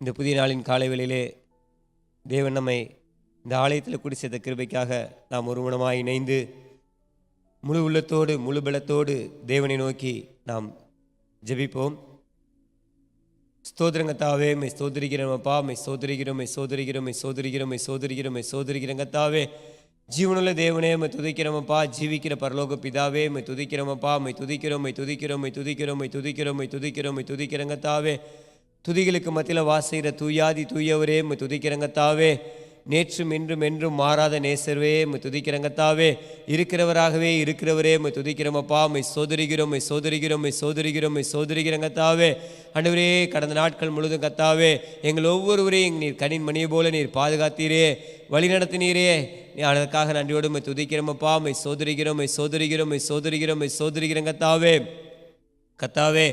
இந்த புதிய நாளின் காலை வேளையிலே தேவன் நம்மை இந்த ஆலயத்தில் கூடி சேர்த்த கிருபைக்காக நாம் ஒருமனமாய் இணைந்து முழு உள்ளத்தோடு முழு பலத்தோடு தேவனை நோக்கி நாம் ஜெபிப்போம். ஸ்தோத்திரங்கத்தாவே மெய் ஸ்தோத்திரிக்கிறோமப்பா, மெய் சோதரிக்கிறோம், மெய் சோதரிக்கிறோம், மெய் சோதரிக்கிறோம், மெய் சோதரிக்கிறோம், மெய் சோதரிக்கிறங்கத்தாவே ஜீவனுள்ள தேவனே மெய் துதிக்கிறோமப்பா, ஜீவிக்கிற பரலோக பிதாவே மெய் துதிக்கிறோமப்பா, மெய் துதிக்கிறோம், மெய் துதிக்கிறோம், மெய் துதிக்கிறோம், மெய் துதிக்கிறோம், மெய் துதிக்கிறோம், மெய் துதிக்கிறங்கத்தாவே துதிகளுக்கு மத்தியில் வாசிக்கிற தூயாதி தூயவரே மெய் துதிக்கிறங்கத்தாவே நேற்றும் இன்றும் என்றும் மாறாத நேசர்வே மெய் துதிக்கிறங்கத்தாவே இருக்கிறவராகவே இருக்கிறவரே மெய் துதிக்கிறோமப்பா, மெய் சோதரிகிறோம், மெய் சோதரிகிறோம், மெய் சோதரிகிறோம், மெய் சோதரிகிறங்கத்தாவே ஆண்டவரே கடந்த நாட்கள் முழுதும் கத்தாவே எங்கள் ஒவ்வொருவரையும் நீர் கனின் மணியை போல நீர் பாதுகாத்தீரே, வழி நடத்தினீரே, அதற்காக நன்றியோடு மெய் துதிக்கிறோமப்பா, மெய் சோதரிகிறோம், மெய் சோதரிகிறோம், மெய் சோதரிகிறோம், மெய் சோதரிகிறங்கத்தாவே கத்தாவே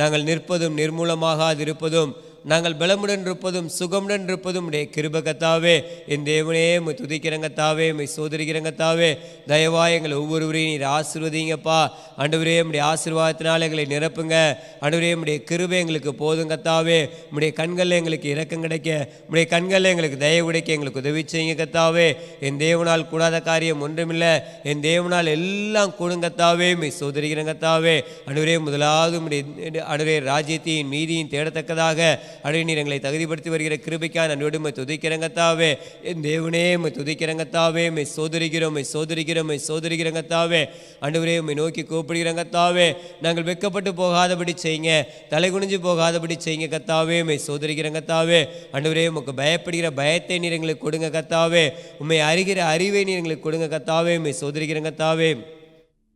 நாங்கள் நிற்பதும் நிர்மூலமாகாதிருப்பதும் நாங்கள் பலமுடன் இருப்பதும் சுகமுடன் இருப்பதும் உடைய கிருபை கத்தாவே என் தேவனே மெய் துதிக்கிறங்கத்தாவே மெய் சோதரிக்கிறங்கத்தாவே தயவாய் எங்களை ஒவ்வொருவரையும் நீர் ஆசீர்வதிங்கப்பா. ஆண்டவரே உடைய ஆசீர்வாதத்தினால் எங்களை நிரப்புங்க. ஆண்டவரே உடைய கிருபை எங்களுக்கு போதும் கத்தாவே, உடைய கண்களில் எங்களுக்கு இரக்கம் கிடைக்க, உடைய கண்களில் எங்களுக்கு தயவு கிடைக்க எங்களுக்கு உதவி செய்யுங்க கத்தாவே. என் தேவனால் கூடாத காரியம் ஒன்றுமில்லை, என் தேவனால் எல்லாம் கூடுங்கத்தாவே மெய் சோதரிக்கிறங்கத்தாவே. ஆண்டவரே முதலாவது ஆண்டவரே ராஜ்யத்தையும் நீதியும் தேடத்தக்கதாக அடைய நீர் எங்களை தகுதிப்படுத்தி வருகிற கிருபைக்காக நன்றியோடு மெய் துதிக்கிறங்கத்தாவே என் தேவனே மெய் துதிக்கிறங்கத்தாவே மெய் சோதரிக்கிறோம், மெய் சோதரிக்கிறோம், மெய் சோதரிக்கிறங்கத்தாவே ஆண்டவரே மெய் நோக்கி கூப்பிடுகிறங்கத்தாவே நாங்கள் வெட்கப்பட்டு போகாதபடி செய்யுங்க, தலை குனிஞ்சு போகாதபடி செய்யுங்க கத்தாவே மெய் சோதரிக்கிறங்கத்தாவே. ஆண்டவரே உமக்கு பயப்படுகிற பயத்தை நீர் எங்களுக்கு கொடுங்க கத்தாவே, உண்மை அறிகிற அறிவை நீர் எங்களுக்கு கொடுங்க கத்தாவே மெய் சோதரிக்கிறங்கத்தாவே.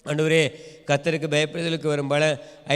ஆண்டவரே கர்த்தருக்கு பயப்படுதலுக்கு வரும் பல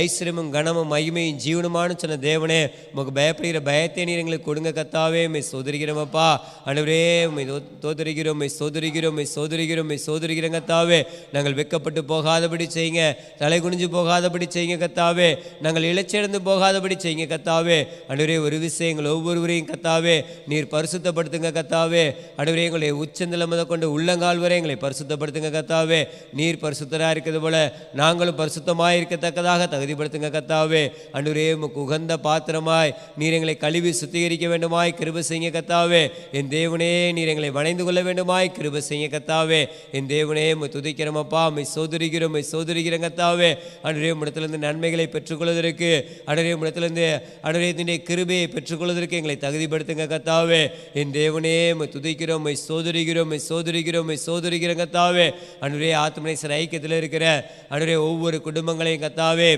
ஐஸ்வர்யமும் கனமும் மகிமையும் ஜீவனுமானு சொன்ன தேவனே உமக்கு பயப்படுகிற பயத்தை நீர் எங்களுக்கு கொடுங்க கத்தாவே மெய் சோதரிக்கிறோமப்பா. ஆண்டவரே மெய் தோதரிக்கிறோம், மெய் சோதரிக்கிறோம், மெய் சோதரிக்கிறோம், மெய் சோதரிக்கிறோம் கத்தாவே நாங்கள் வெட்கப்பட்டு போகாதபடி செய்யுங்க, தலை குனிஞ்சு போகாதபடி செய்யுங்க கத்தாவே, நாங்கள் இளைச்செழுந்து போகாதபடி செய்யுங்க கத்தாவே. ஆண்டவரே ஒரு விஷயம் எங்கள் ஒவ்வொருவரையும் கத்தாவே நீர் பரிசுத்தப்படுத்துங்க கத்தாவே. ஆண்டவரே எங்களுடைய உச்சந்தலை முத கொண்டு உள்ளங்கால் வரை எங்களை பரிசுத்தப்படுத்துங்க கத்தாவே. நீர் பரிசுத்தராக இருக்கிறது போல நாங்களும் பரிசுத்தமாய் இருக்கத்தக்கதாக தகுதிப்படுத்துங்க கத்தாவே. ஆண்டவரே உமக்கு உகந்த பாத்திரமாய் நீர் எங்களை கழுவி சுத்திகரிக்க வேண்டுமாய் கிருபை செய்யுங்க கத்தாவே. என் தேவனே நீர் எங்களை வணைந்து கொள்ள வேண்டுமாய் கிருபை செய்யுங்க கத்தாவே. என் தேவனே உம்மை துதிக்கிறோமப்பா, மெய் சோதரிக்கிறோம், மெய் சோதரிக்கிறோம் கத்தாவே. ஆண்டவரே உம்மிடத்திலிருந்து நன்மைகளை பெற்றுக்கொள்வதற்கு, ஆண்டவரே உம்மிடத்திலிருந்து ஆண்டவரே இதனுடைய கிருபையை பெற்றுக்கொள்வதற்கு எங்களை தகுதிப்படுத்துங்க கத்தாவே. என் தேவனே உம்மை துதிக்கிறோம், மெய் சோதரிக்கிறோம், மெய் சோதரிக்கிறோம், மெய் சோதரிக்கிறோம் கத்தாவே. ஆண்டவரே ஆத்மநேசர் ஐக்கியத்தில் இருக்கிற ஆண்டவரே ஒவ்வொரு குடும்பங்களையும் கத்தாவே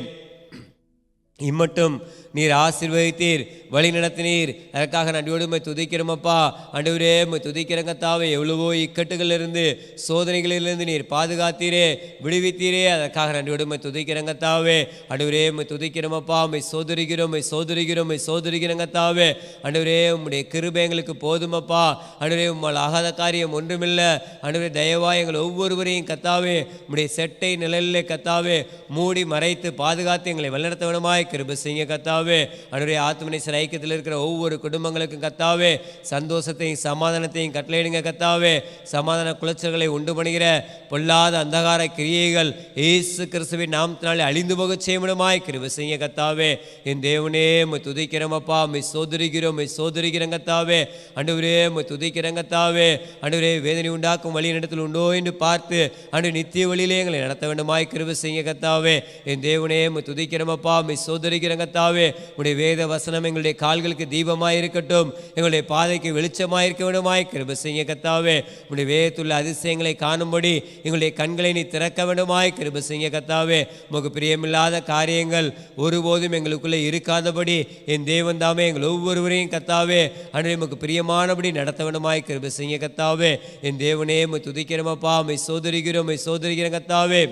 இம்மட்டும் நீர் ஆசீர்வதித்தீர், வழி நடத்தினீர், அதற்காக நன்றியோடு உம்மை துதிக்கிறோமப்பா. ஆண்டவரே உம்மை துதிக்கிறங்கத்தாவே எவ்வளவோ இக்கட்டுகளிலிருந்து சோதனைகளிலிருந்து நீர் பாதுகாத்தீரே, விடுவித்தீரே, அதற்காக நன்றியோடு உம்மை துதிக்கிறங்கத்தாவே. ஆண்டவரே உம்மை துதிக்கிறோமப்பா, உம்மை சோதரிக்கிறோம், உம்மை சோதரிக்கிறோம், உம்மை சோதரிக்கிறங்கத்தாவே. ஆண்டவரே உம்முடைய கிருபை எங்களுக்கு போதுமப்பா. ஆண்டவரே உம்மால் ஆகாத காரியம் ஒன்றுமில்லை. ஆண்டவரே தயவாய் எங்கள் ஒவ்வொருவரையும் கத்தாவே உம்முடைய செட்டை நிழலிலே கத்தாவே மூடி மறைத்து பாதுகாத்து எங்களை வழிநடத்த வேண்டுமாய் கிருபை செய்யுங்க கத்தாவே. ஆண்டவரே ஆத்மநேசர் ஐக்கியத்தில் இருக்கிற ஒவ்வொரு குடும்பங்களுக்கும் கத்தாவே சந்தோஷத்தையும் சமாதானத்தையும் கட்டளையிடுங்க கத்தாவே. சமாதான குலைச்சல்களை உண்டு பண்ணுகிற பொல்லாத அந்தகார கிரியைகள் இயேசு கிறிஸ்துவின் நாமத்தினாலே அழிந்து போக செய்யணுமாய் கிருபை செய்யுங்க கத்தாவே. என் தேவனே உம்மை துதிக்கிறோமப்பா, உம்மை சோதரிக்கிறோம், உம்மை சோதரிக்கிறோம் கத்தாவே. ஆண்டவரே உம்மை துதிக்கிறோம் கத்தாவே. ஆண்டவரே வேதனை உண்டாக்கும் வழி இடத்தில் உண்டோ என்று பார்த்து ஆண்டவரே நித்திய வழியிலே எங்களை நடத்த வேண்டுமாய் கிருபை செய்யுங்க கத்தாவே. என் தேவனே உம்மை துதிக்கிறோமப்பா, உம்மை சோதரிக்கிறோம் கத்தாவே. உடைய வேத வசனம் எங்களுடைய கால்களுக்கு தீபமாய் இருக்கட்டும், எங்களுடைய பாதைக்கு வெளிச்சமாய் இருக்க வேண்டுமாய் கிருபை செய்யுங்க கத்தாவே. உடைய வேதத்துள்ள அதிசயங்களை காணும்படி எங்களுடைய கண்களை நீ திறக்க வேண்டுமாய் கிருபை செய்யுங்க கத்தாவே. உமக்கு பிரியமில்லாத காரியங்கள் ஒருபோதும் எங்களுக்குள்ளே இருக்காதபடி என் தேவன் தாமே எங்கள் ஒவ்வொருவரையும் கத்தாவே ஆண்டவரே உமக்கு பிரியமானபடி நடத்த வேண்டுமாய் கிருபை செய்யுங்க கத்தாவே. என் தேவனே உம்மை துதிக்கிறோமப்பா, உம்மை சோதரிக்கிறோம், உம்மை சோதரிக்கிறோம் கத்தாவே.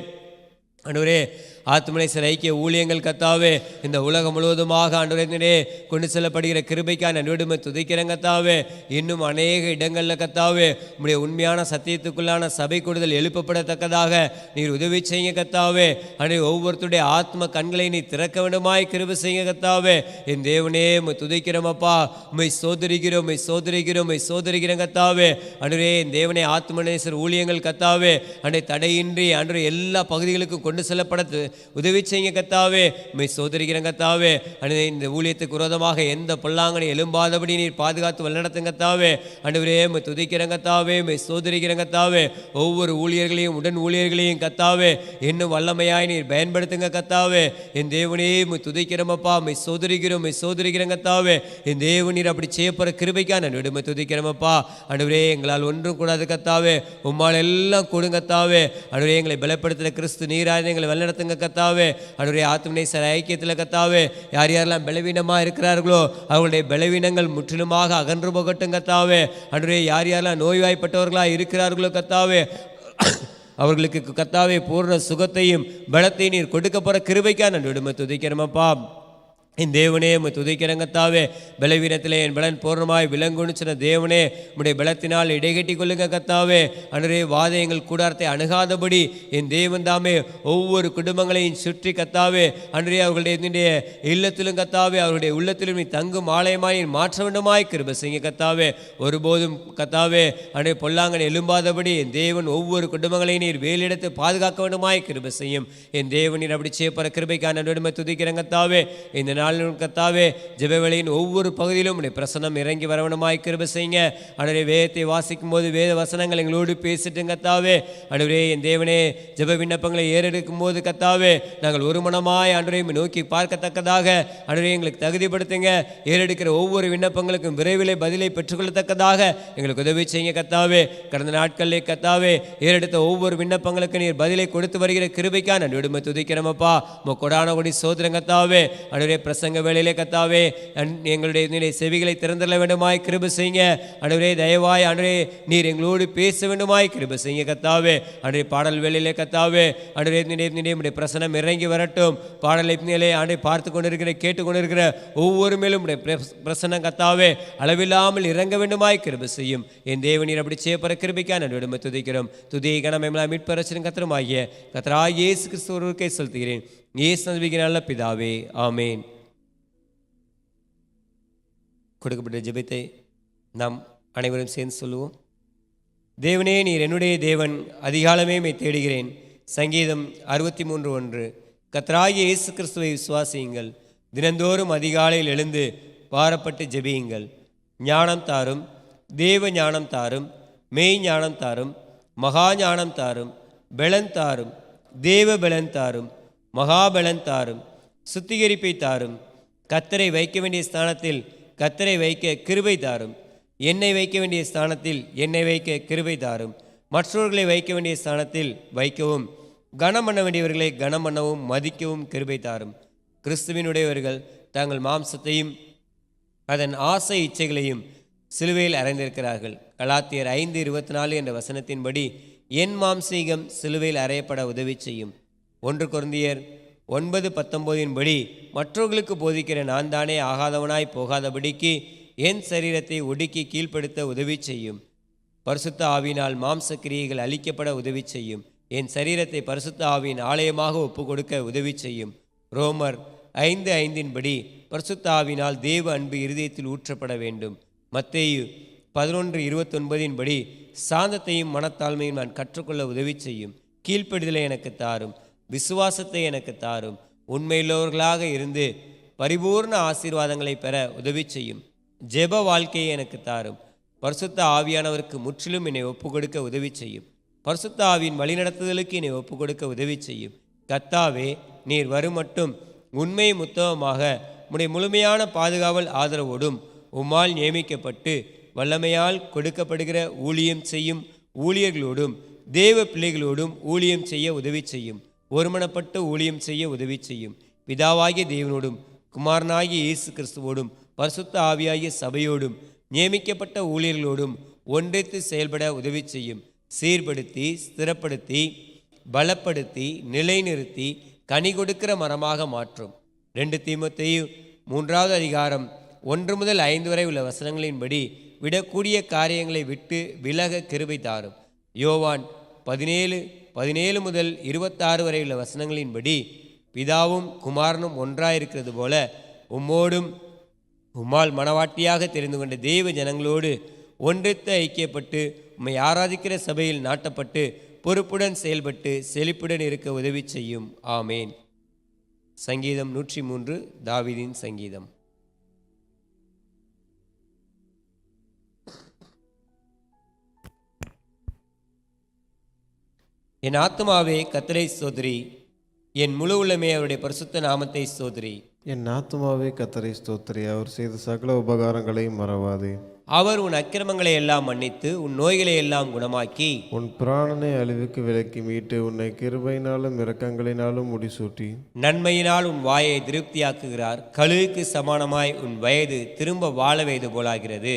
ஆண்டவரே ஆத்துமனேசர் ஐக்கிய ஊழியங்கள் கத்தாவே இந்த உலகம் முழுவதுமாக ஆண்டவரே கொண்டு செல்லப்படுகிற கிருபைக்காக நன்றிடுமை துதிக்கிறேன் கத்தாவே. இன்னும் அநேக இடங்களில் கத்தாவே உம்முடைய உண்மையான சத்தியத்துக்குள்ளான சபை கூடுதல் எழுப்பப்படத்தக்கதாக நீர் உதவி செய்யுங்க கத்தாவே. அன்றைய ஒவ்வொருத்தருடைய ஆத்ம கண்களை நீ திறக்க வேண்டுமாய் கிருபை செய்யுங்க கத்தாவே. என் தேவனே உம்மை துதிக்கிறோம் அப்பா, உம்மை சோதரிக்கிறோம், உம்மை சோதரிக்கிறோம், உம்மை சோதரிக்கிறேன் கத்தாவே. அன்றைய என் தேவனே ஆத்துமனேசர் ஊழியங்கள் கத்தாவே அன்றைய தடையின்றி அன்றைய எல்லா பகுதிகளுக்கும் கொண்டு செல்லப்பட உதவி செய்யுங்க கத்தாவே. உம்மை சோதரிக்கிறேன் கத்தாவே. இந்த ஊழியத்துக்கு விரோதமாக எந்த பொல்லாங்கனை எழும்பாதபடி நீர் பாதுகாத்து வழிநடத்துங்க கத்தாவே. ஆண்டவரே உம்மை துதிக்கிறேன் கத்தாவே, உம்மை சோதரிக்கிறேன் கத்தாவே. ஒவ்வொரு ஊழியர்களையும் உடன் ஊழியர்களையும் கத்தாவே இன்னும் வல்லமையாய் நீர் பயன்படுத்துங்க கத்தாவே. என் தேவனே உம்மை துதிக்கிறோமப்பா, உம்மை சோதரிக்கிறோம், உம்மை சோதரிக்கிறேன் கத்தாவே. என் தேவனீர் அப்படி செய்யப்படுற கிருபைக்கா நான் விடுமை துதிக்கிறோமப்பா. ஆண்டவரே எங்களால் ஒன்றும் கூடாது கத்தாவே, உம்மால் எல்லாம் கொடுங்க கத்தாவே. ஆண்டவரே எங்களை பலப்படுத்துகிற கிறிஸ்து நீராக எங்களை வழிநடத்துங்க கத்தாவே. ஆண்டவரே ஆத்துமனேசர் ஐக்கியத்தில் கத்தாவே யார் யாரெல்லாம் பலவீனமாக இருக்கிறார்களோ அவர்களுடைய பலவீனங்கள் முற்றிலுமாக அகன்று போகட்டும் கத்தாவே. ஆண்டவரே யார் யாரெல்லாம் நோய்வாய்ப்பட்டவர்களாக இருக்கிறார்களோ கத்தாவே அவர்களுக்கு கத்தாவே பூர்ண சுகத்தையும் பலத்தையும் நீர் கொடுக்க போகிற கிருபைக்கா நான் விடுமை துதிக்கிறோமப்பா. என் தேவனே உம்மை துதிக்கிறேன் கத்தாவே. பலவீனத்திலே என் பலன் பூர்ணமாய் விளங்குன்னு சொன்ன தேவனே உம்முடைய பலத்தினால் இடைகட்டி கொள்ளுங்க கத்தாவே. அன்றே வாதயங்கள் கூடாரத்தை அணுகாதபடி என் தேவன் தாமே ஒவ்வொரு குடும்பங்களையும் சுற்றி கத்தாவே அன்றே அவர்களுடைய இல்லத்திலும் கத்தாவே அவருடைய உள்ளத்திலும் நீ தங்கும் ஆலயமாய் மாற்ற வேண்டுமாய் கிருபை செய்யுங்க கத்தாவே. ஒருபோதும் கத்தாவே அன்றே பொல்லாங்கனை எழும்பாதபடி என் தேவன் ஒவ்வொரு குடும்பங்களையும் நீர் வேலிடத்தை பாதுகாக்க வேண்டுமாய் கிருபை செய்யும். என் தேவன் நீர் அப்படி செய்யப்படுற கிருபைக்கான நடுமை துதிக்கிறேன் கத்தாவே. இந்த கத்தாவே ஜெபவேளையின் ஒவ்வொரு பகுதியிலும் உடைய பிரசனம் இறங்கி வரவனமாய் கிருபை செய்யுங்க. ஆண்டவரே வேதத்தை வாசிக்கும் போது வேத வசனங்கள் எங்களோடு பேசிட்டு கத்தாவே. ஆண்டவரே என் தேவனே ஜெப விண்ணப்பங்களை ஏறெடுக்கும் போது கத்தாவே நாங்கள் ஒரு மனமாய் ஆண்டவரை நோக்கி பார்க்கத்தக்கதாக ஆண்டவரே எங்களுக்கு தகுதிப்படுத்துங்க. ஏறெடுக்கிற ஒவ்வொரு விண்ணப்பங்களுக்கும் விரைவில் பதிலை பெற்றுக்கொள்ளத்தக்கதாக எங்களுக்கு உதவி செய்யுங்க கத்தாவே. கடந்த நாட்களிலே கத்தாவே ஏறெடுத்த ஒவ்வொரு விண்ணப்பங்களுக்கு நீர் பதிலை கொடுத்து வருகிற கிருபைக்கா நான் விடுமை துதிக்கிறோமப்பா. கொடான கொடி சோதரம் கத்தாவே. ஆண்டவரே பிரசங்க வேளையிலே கத்தாவே எங்களுடைய செவிகளை திறந்துள்ள வேண்டுமாய் கிருபை செய்யுங்க. ஆண்டவரே தயவாய் ஆண்டவரே நீர் எங்களோடு பேச வேண்டுமாய் கிருபை செய்யுங்க கத்தாவே. ஆண்டவரே பாடல் வேளையிலே கத்தாவே ஆண்டவரே உடைய பிரசனம் இறங்கி வரட்டும். பாடலை ஆண்டவரே பார்த்து கொண்டிருக்கிற கேட்டு கொண்டிருக்கிற ஒவ்வொரு மேலும் உடைய பிரசனம் கத்தாவே அளவில்லாமல் இறங்க வேண்டுமாய் கிருபை செய்யும். என் தேவனீர் அப்படி செய்யப்படுற கிருபைக்கா நான் விடுமை துதிக்கிறோம். துதியை கனமெல்லாம் மீட்பரசன் கத்திரமாகிய கர்த்தராகிய இயேசு கிறிஸ்து ஒருவருக்கே செலுத்துகிறேன். இயேசு நம்பிக்கை நல்ல பிதாவே, ஆமேன். கொடுக்கப்பட்ட ஜெபத்தை நாம் அனைவரும் சேர்ந்து சொல்லுவோம். தேவனே நீர் என்னுடைய தேவன், அதிகாலமே மை தேடுகிறேன். சங்கீதம் 63:1. கர்த்தராகிய இயேசு கிறிஸ்துவை விசுவாசியுங்கள். தினந்தோறும் அதிகாலையில் எழுந்து பாரப்பட்டு ஜெபியுங்கள். ஞானம் தாரும், தேவ ஞானம் தாரும், மெய் ஞானம் தாரும், மகா ஞானம் தாரும், பலன் தாரும், தேவ பலன் தாரும், மகாபலன் தாரும், சுத்திகரிப்பை தாரும். கர்த்தரை வைக்க வேண்டிய ஸ்தானத்தில் கர்த்தரை வைக்க கிருபை தாரும். என்னை வைக்க வேண்டிய ஸ்தானத்தில் என்னை வைக்க கிருபை தாரும். மற்றவர்களை வைக்க வேண்டிய ஸ்தானத்தில் வைக்கவும், கனம் பண்ண வேண்டியவர்களை கனம் பண்ணவும் மதிக்கவும் கிருபை தாரும். கிறிஸ்துவினுடையவர்கள் தங்கள் மாம்சத்தையும் அதன் ஆசை இச்சைகளையும் சிலுவையில் அறைந்திருக்கிறார்கள். கலாத்தியர் 5:24 என்ற வசனத்தின்படி என் மாம்சீகம் சிலுவையில் அறையப்பட உதவி செய்யும். 1 கொரிந்தியர் 9:19 மற்றவர்களுக்கு போதிக்கிற நான் தானே ஆகாதவனாய் போகாதபடிக்கு என் சரீரத்தை ஒடுக்கி கீழ்ப்படுத்த உதவி செய்யும். பரிசுத்த ஆவியினால் மாம்ச கிரியைகள் அழிக்கப்பட உதவி செய்யும். என் சரீரத்தை பரிசுத்த ஆவியின் ஆலயமாக ஒப்பு கொடுக்க உதவி செய்யும். ரோமர் 5:5 பரிசுத்த ஆவியினால் தேவ அன்பு இருதயத்தில் ஊற்றப்பட வேண்டும். மத்தேயு 11:29 சாந்தத்தையும் மனத்தாழ்மையும் நான் கற்றுக்கொள்ள உதவி செய்யும். கீழ்ப்படிதலை எனக்கு தாரும், விசுவாசத்தை எனக்கு தாரும். உண்மையுள்ளவர்களாக இருந்து பரிபூர்ண ஆசீர்வாதங்களை பெற உதவி செய்யும். ஜெப வாழ்க்கையை எனக்கு தாரும். பரிசுத்த ஆவியானவருக்கு முற்றிலும் என்னை ஒப்பு கொடுக்க உதவி செய்யும். பரிசுத்த ஆவியின் வழிநடத்துதலுக்கு என்னை ஒப்பு கொடுக்க உதவி செய்யும். கர்த்தாவே நீர் வரும் மட்டும் உண்மை முத்தமாக உம்முடைய முழுமையான பாதுகாவல் ஆதரவோடும் உம்மால் நியமிக்கப்பட்டு வல்லமையால் கொடுக்கப்படுகிற ஊழியம் செய்யும் ஊழியர்களோடும் தேவ பிள்ளைகளோடும் ஊழியம் செய்ய உதவி செய்யும். ஒருமனப்பட்டு ஊழியம் செய்ய உதவி செய்யும். பிதாவாகிய தேவனோடும் குமாரனாகிய இயேசு கிறிஸ்துவோடும் பரிசுத்த ஆவியாகிய சபையோடும் நியமிக்கப்பட்ட ஊழியர்களோடும் ஒன்றித்து செயல்பட உதவி செய்யும். சீர்படுத்தி ஸ்திரப்படுத்தி பலப்படுத்தி நிலைநிறுத்தி கனி கொடுக்கிற மரமாக மாற்றும். 2 தீமோத்தேயு 3வது அதிகாரம் 1 முதல் 5 வரை உள்ள வசனங்களின்படி விடக்கூடிய காரியங்களை விட்டு விலக கிருபை தாரும். யோவான் 17 முதல் 26 வரை உள்ள வசனங்களின்படி பிதாவும் குமாரனும் ஒன்றாயிருக்கிறது போல உம்மோடும் உம்மால் மனவாட்டியாக தெரிந்து கொண்ட தெய்வ ஜனங்களோடு ஒன்றித்து ஐக்கியப்பட்டு உம்மை ஆராதிக்கிற சபையில் நாட்டப்பட்டு பொறுப்புடன் செயல்பட்டு செழிப்புடன் இருக்க உதவி செய்யும். ஆமேன். சங்கீதம் 103 தாவீதின் சங்கீதம். என் ஆத்துமாவே கர்த்தரை ஸ்தோத்திரி, என் முழு உள்ளமே அவருடைய பரிசுத்த நாமத்தை ஸ்தோத்திரி. என் ஆத்துமாவே கர்த்தரை ஸ்தோத்திரி, அவர் செய்த சகல உபகாரங்களையும் மறவாதே. அவர் உன் அக்கிரமங்களை எல்லாம் மன்னித்து உன் நோய்களை எல்லாம் குணமாக்கி உன் பிராணனை அழிவுக்கு விலக்கி மீட்டு உன்னை கிருபையினாலும் இரக்கங்களினாலும் முடிசூட்டி நன்மையினால் உன் வாயை திருப்தியாக்குகிறார். கழுகுக்கு சமானமாய் உன் வயது திரும்ப வாழ வைது போலாகிறது.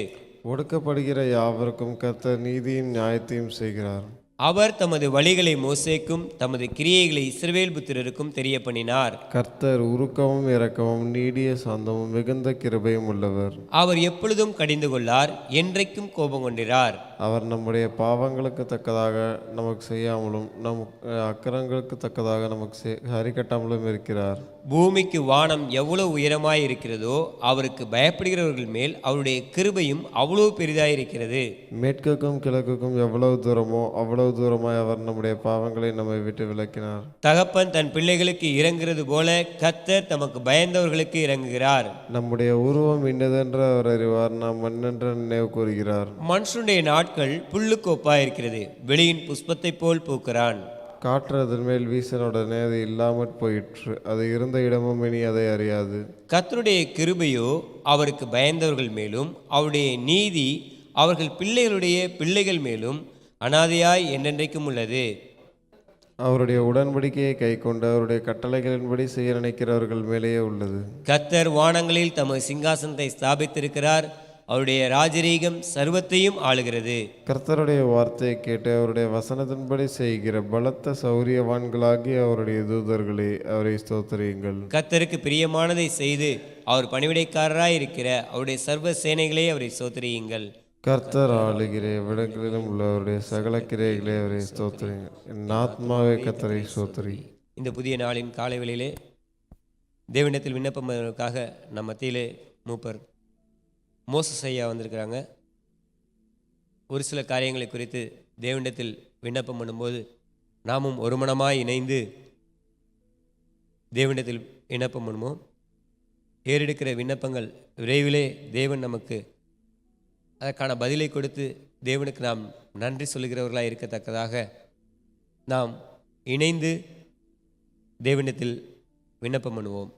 ஒடுக்கப்படுகிற யாவருக்கும் கர்த்தர் நீதியும் நியாயத்தையும் செய்கிறார். அவர் தமது வழிகளை மோசேக்கும் தமது கிரியைகளை இஸ்ரவேல் புத்திரருக்கும் தெரிய பண்ணினார். கர்த்தர் உருக்கமும் இரக்கமும் நீடிய சாந்தமும் மிகுந்த கிருபையும் உள்ளவர். அவர் எப்பொழுதும் கடிந்து கொள்ளார், என்றைக்கும் கோபம் கொண்டிரார். அவர் நம்முடைய பாவங்களுக்கு தக்கதாக நமக்கு செய்யாமலும் நம் அக்கிரங்களுக்கு தக்கதாக நமக்கு சரிக்கட்டாமலும் இருக்கிறார். பூமிக்கு வானம் எவ்வளவு உயரமாய் இருக்கிறதோ அவருக்கு பயப்படுகிறவர்கள் மேல் அவருடைய கிருபையும் அவ்வளவு பெரிதாயிருக்கிறது. மேற்குக்கும் கிழக்குக்கும் எவ்வளவு தூரமோ அவ்வளவு தூரமாய் அவர் நம்முடைய பாவங்களை நம்மை விட்டு விலக்கினார். தகப்பன் தன் பிள்ளைகளுக்கு இறங்குகிறது போல கர்த்தர் தமக்கு பயந்தவர்களுக்கு இறங்குகிறார். நம்முடைய உருவம் இன்னதென்று அவர் அறிவார், நாம் மண்ணென்று நினைவு கூறுகிறார். மனுஷனுடைய நாட்கள் புல்லுக்கு ஒப்பாயிருக்கிறது, வெளியின் புஷ்பத்தை போல் பூக்கிறான். காற்று அதன் மேல் வீசனுடனே அது இல்லாமற் போயிற்று, அது இருந்த இடமும் இனி அதை அறியாது. கர்த்தருடைய கிருபையோ அவருக்கு பயந்தவர்கள் மேலும் அவருடைய நீதி அவர்கள் பிள்ளைகளுடைய பிள்ளைகள் மேலும் அனாதையாய் என்றென்றைக்கும் உள்ளது. அவருடைய உடன்படிக்கையை கை கொண்டு அவருடைய கட்டளைகளின்படி செய்ய நினைக்கிறவர்கள் மேலேயே உள்ளது. கர்த்தர் வானங்களில் தமது சிங்காசனத்தை ஸ்தாபித்திருக்கிறார், அவருடைய ராஜரீகம் சர்வத்தையும் ஆளுகிறது. கர்த்தருடைய வார்த்தையை கேட்டு அவருடைய வசனத்தின்படி செய்கிற பலத்த சௌரியவான்களாகி அவருடைய தூதர்களே, அவரை ஸ்தோத்திரியுங்கள். கர்த்தருக்கு பிரியமானதை செய்து அவர் பணிவிடைக்காரராய் இருக்கிற அவருடைய சர்வ சேனைகளே அவரை ஸ்தோத்திரியுங்கள். கர்த்தர் ஆளுகிற விடங்களிலும் உள்ளவருடைய சகல கிரைகளே அவரை ஸ்தோத்திரியுங்கள். என் ஆத்மாவே கர்த்தரை ஸ்தோத்திரி. இந்த புதிய நாளின் காலை வேளையிலே தேவனிடத்தில் விண்ணப்பம் பண்ணுவதற்காக நம்ம மத்தியிலே மூப்பர் மோசஸ் ஐயா வந்திருக்கிறாங்க. ஒரு சில காரியங்களை குறித்து தேவனிடத்தில் விண்ணப்பம் பண்ணும்போது நாமும் ஒரு மனமாய் இணைந்து தேவனிடத்தில் விண்ணப்பம் பண்ணுவோம். ஏறெடுக்கிற விண்ணப்பங்கள் விரைவிலே தேவன் நமக்கு அதற்கான பதிலை கொடுத்து தேவனுக்கு நாம் நன்றி சொல்லுகிறவர்களாக இருக்கத்தக்கதாக நாம் இணைந்து தேவனிடத்தில் விண்ணப்பம் பண்ணுவோம்.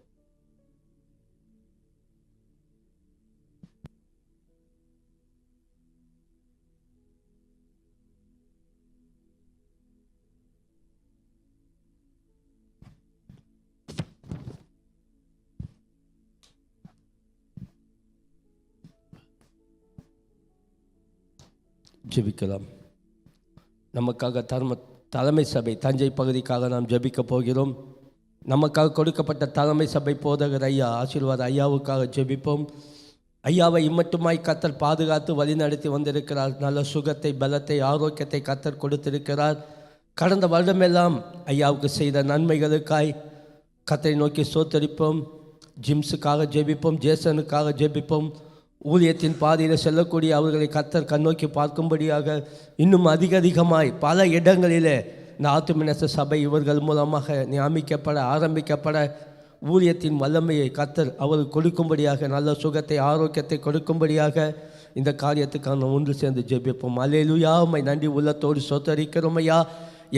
ஜெபிக்கலாம். நமக்காக தலைமை சபை தஞ்சை பகுதிக்காக நாம் ஜெபிக்க போகிறோம். நமக்காக கொடுக்கப்பட்ட தலைமை சபை போதகர் ஐயா ஆசீர்வாத ஐயாவுக்காக ஜெபிப்போம். ஐயாவை இம்மட்டுமாய் கர்த்தர் பாதுகாத்து வழிநடத்தி வந்திருக்கிறார். நல்ல சுகத்தை, பலத்தை, ஆரோக்கியத்தை கர்த்தர் கொடுத்திருக்கிறார். கடந்த வருடமெல்லாம் ஐயாவுக்கு செய்த நன்மைகளுக்காய் கர்த்தரை நோக்கி ஸ்தோத்தரிப்போம். ஜிம்ஸுக்காக ஜெபிப்போம், ஜேசனுக்காக ஜெபிப்போம். ஊழியத்தின் பாதையில் செல்லக்கூடிய அவர்களை கர்த்தர் கண்ணோக்கி பார்க்கும்படியாக இன்னும் அதிகமாய் பல இடங்களிலே இந்த ஆத்துமநேச சபை இவர்கள் மூலமாக நியமிக்கப்பட ஆரம்பிக்கப்பட ஊழியத்தின் வல்லமையை கர்த்தர் அவர்கள் கொடுக்கும்படியாக, நல்ல சுகத்தை, ஆரோக்கியத்தை கொடுக்கும்படியாக இந்த காரியத்துக்கான ஒன்று சேர்ந்து ஜெபிப்போம். அல்லேலூயா. உம்மை நன்றி உள்ளத்தோடு ஸ்தோத்தரிக்கிறோம் ஐயா.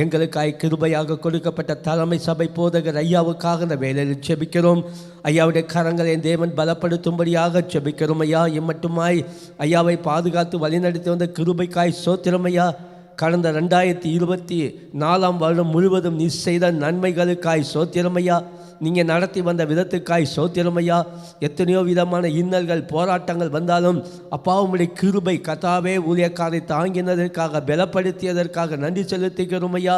எங்களுக்காய் கிருபையாக கொடுக்கப்பட்ட தலைமை சபை போதகர் ஐயாவுக்காக இந்த வேலையில் ஜெபிக்கிறோம். ஐயாவுடைய கரங்களை தேவன் பலப்படுத்தும்படியாக ஜெபிக்கிறோம் ஐயா. இம்மட்டுமாய் ஐயாவை பாதுகாத்து வழிநடத்தி வந்த கிருபைக்காய் ஸ்தோத்திரம் ஐயா. கடந்த 2024 வருடம் முழுவதும் நீ செய்த நன்மைகளுக்காய் ஸ்தோத்திரம் ஐயா. நீங்கள் நடத்தி வந்த விதத்துக்காய் ஸ்தோத்திரம் ஐயா. எத்தனையோ விதமான இன்னல்கள், போராட்டங்கள் வந்தாலும் அப்பா உம்முடைய கிருபை கர்த்தாவே ஊழியக்காரை தாங்கினதற்காக, பலப்படுத்தியதற்காக நன்றி செலுத்துகிறோம் ஐயா.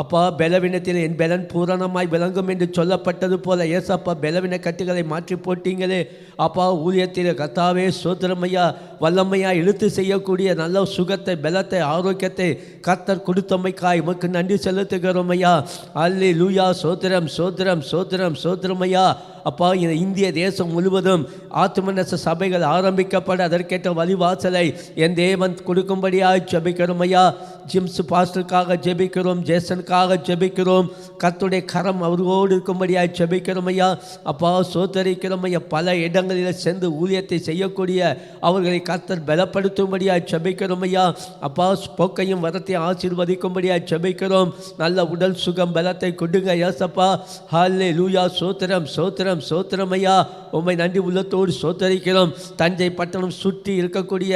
அப்பா பலவீனத்தில் என் பலன் பூரணமாய் விளங்கும் என்று சொல்லப்பட்டது போல ஏசப்பா பலவீன கட்டுகளை மாற்றி போட்டீங்களே அப்பா. ஊழியத்தில் கர்த்தாவே சோத்திரமையா வல்லமையா இழுத்து செய்யக்கூடிய நல்ல சுகத்தை பலத்தை ஆரோக்கியத்தை கர்த்தர் கொடுத்தமைக்காய் உமக்கு நன்றி செலுத்துகிறோம் ஐயா. அல்லேலூயா. சோத்திரம் சோத்திரம் சோத்திரம் சோத்திரமையா. அப்பா இந்த இந்திய தேசம் முழுவதும் ஆத்துமனச சபைகள் ஆரம்பிக்கப்பட அதற்கேற்ற வழிவாசலை என் தேவன் கொடுக்கும்படியாக ஜெபிக்கிறோம் ஐயா. ஜிம்ஸ் பாஸ்டருக்காக ஜெபிக்கிறோம், ஜேசனுக்காக ஜெபிக்கிறோம். கர்த்தருடைய கரம் அவர்களோடு இருக்கும்படியாக ஜெபிக்கிறோம் ஐயா. அப்பா சோத்தரிக்கிறோம் ஐயா. பல இடங்களில் சென்று ஊழியத்தை செய்யக்கூடிய அவர்களை கர்த்தர் பலப்படுத்தும்படியாக ஜெபிக்கிறோம் ஐயா. அப்பா போக்கையும் வரத்தையும் ஆசீர்வதிக்கும்படியாக ஜெபிக்கிறோம். நல்ல உடல் சுகம் பலத்தை கொடுங்க ஏசப்பா. ஹல்லேலூயா. சோத்திரம் சோத்திரம் சோத்திரம் ஐயா. உம்மை நன்றி உள்ளத்தோடு சோத்தரிக்கிறோம். தஞ்சை பட்டணம் சுற்றி இருக்கக்கூடிய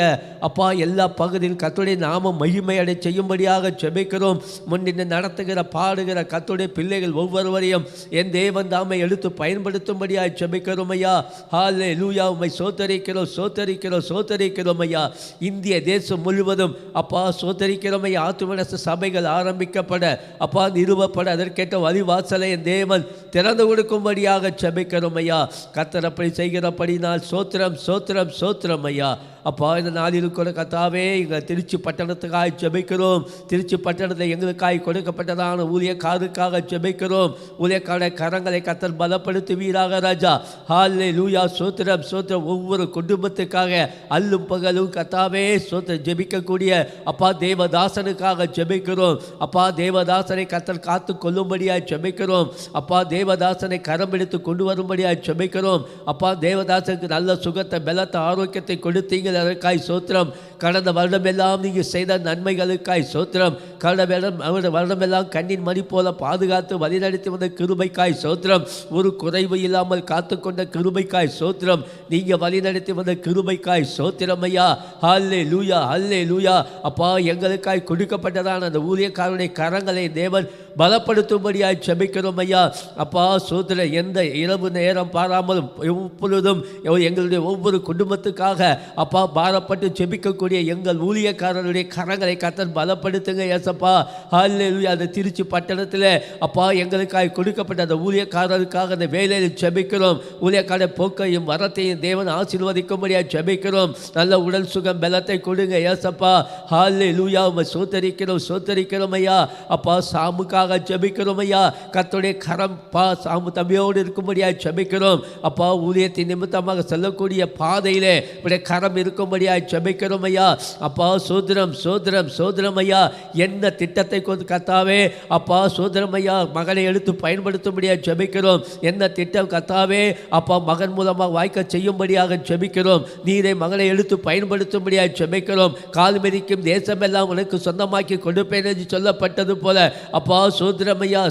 அப்பா எல்லா பகுதியில் கர்த்தருடைய நாமம் மகிமையடை செய்யும்படியாக ஜெபிக்கிறோம். முன்னின்று நடத்துகிற பாடுகிற கர்த்தருடைய பிள்ளைகள் ஒவ்வொருவரையும் என் தேவன் தாமை எடுத்து பயன்படுத்தும்படியாக ஜெபிக்கிறோம் ஐயா. ஹல்லேலூயா. உம்மை சோத்தரிக்கிறோம் சோத்தரிக்கிறோம் சோத்தரிக்கிறோம் ஐயா. இந்திய தேசம் முழுவதும் அப்பா சோத்தரிக்கிறோம் ஐயா. ஆத்துமனச சபைகள் ஆரம்பிக்கப்பட அப்பா நிறுவப்பட அதற்கேற்ற வழிவாசலை என் தேவன் திறந்து கொடுக்கும்படியாக ஜெபிக்கிறோம் ஐயா. கர்த்தர் அப்படி செய்கிறபடினால் சோத்திரம் சோத்திரம் சோத்திரம் ஐயா. அப்பா இந்த நாளில் கூட கர்த்தாவே எங்கள் திருச்சி பட்டணத்துக்காக ஜெபிக்கிறோம். திருச்சி பட்டணத்தில் எங்களுக்காக கொடுக்கப்பட்டதான ஊழியக்காரருக்காக ஜெபிக்கிறோம். ஊழியக்கார கரங்களை கர்த்தர் பலப்படுத்துவீராக ராஜா. ஹல்லேலூயா. சோத்திரம் சோத்திரம். ஒவ்வொரு குடும்பத்துக்காக அல்லும் பகலும் கர்த்தாவே சோத்திரம் ஜெபிக்கக்கூடிய அப்பா தேவதாசனுக்காக ஜெபிக்கிறோம். அப்பா தேவதாசனை கர்த்தர் காத்து கொள்ளும்படியாக ஜெபிக்கிறோம். அப்பா தேவதாசனை கரம் எடுத்து கொண்டு வரும்படியாக ஜெபிக்கிறோம். அப்பா தேவதாசனுக்கு நல்ல சுகத்தை பலத்தை ஆரோக்கியத்தை கொடுத்தீங்க, அதற்காய் சோத்திரம். கடந்த வருடமெல்லாம் நீங்கள் செய்த நன்மைகளுக்காய் சோத்திரம். கடந்த வருடமெல்லாம் கண்ணின் மணி போல பாதுகாத்து வழிநடத்தி வந்த கிருபைக்காய் சோத்திரம். ஒரு குறைவு இல்லாமல் காத்துக்கொண்ட கிருபைக்காய் சோத்திரம். நீங்கள் வழிநடத்தி வந்த கிருபைக்காய் சோத்திரம் ஐயா. ஹல்லேலூயா ஹல்லேலூயா. அப்பா எங்களுக்காய் கொடுக்கப்பட்டதான அந்த ஊழியக்காரனுடைய கரங்களை தேவன் பலப்படுத்தும்படியாய் ஜெபிக்கிறோம் ஐயா. அப்பா சோத்திர எந்த இரவு நேரம் பாராமலும் எப்பொழுதும் எங்களுடைய ஒவ்வொரு குடும்பத்துக்காக அப்பா பாரப்பட்டு ஜெபிக்கக்கூடிய எங்கள் ஊழியக்காரருடைய கரங்களை கர்த்தர் பலப்படுத்துங்க ஏசப்பா. ஹல்லேலூயா. அந்த திருச்சி பட்டணத்தில் அப்பா எங்களுக்காக கொடுக்கப்பட்ட அந்த ஊழியக்காரருக்காக அந்த வேலையில் ஜெபிக்கிறோம். ஊழியக்கார போக்கையும் வரத்தையும் தேவன் ஆசீர்வதிக்கும்படியாக ஜெபிக்கிறோம். நல்ல உடல் சுகம் பலத்தை கொடுங்க ஏசப்பா. ஹல்லேலூயா. உம்மை சோத்தரிக்கிறோம் சோத்தரிக்கிறோம் ஐயா. அப்பா சாமுக்காக ஜெபிக்கிறோம் ஐயா. கர்த்தருடைய கரம் சாமு தம்பியோடு இருக்கும்படியாக ஜெபிக்கிறோம். அப்பா ஊழியத்தின் நிமித்தமாக செல்லக்கூடிய பாதையிலே உடைய கரம் இருக்கும்படியாக ஜெபிக்கிறோம் ஐயா. அப்பா சோதரம் சோதரம் சோதரம் ஐயா. என்ன திட்டத்தை கொண்டு கர்த்தாவே அப்பா சோதரம் ஐயா மகனை எடுத்து பயன்படுத்தும்படியாக ஜெபிக்கிறோம். என்ன திட்டம் கர்த்தாவே அப்பா மகன் மூலமாக வாய்க்க செய்யும்படியாக ஜெபிக்கிறோம். நீரை மகனை எடுத்து பயன்படுத்தும்படியாக ஜெபிக்கிறோம். கால் மிதிக்கும் தேசமெல்லாம் உனக்கு சொந்தமாக்கி கொடுப்பேன் என்று சொல்லப்பட்டது போல அப்பா சோதரம் ஐயா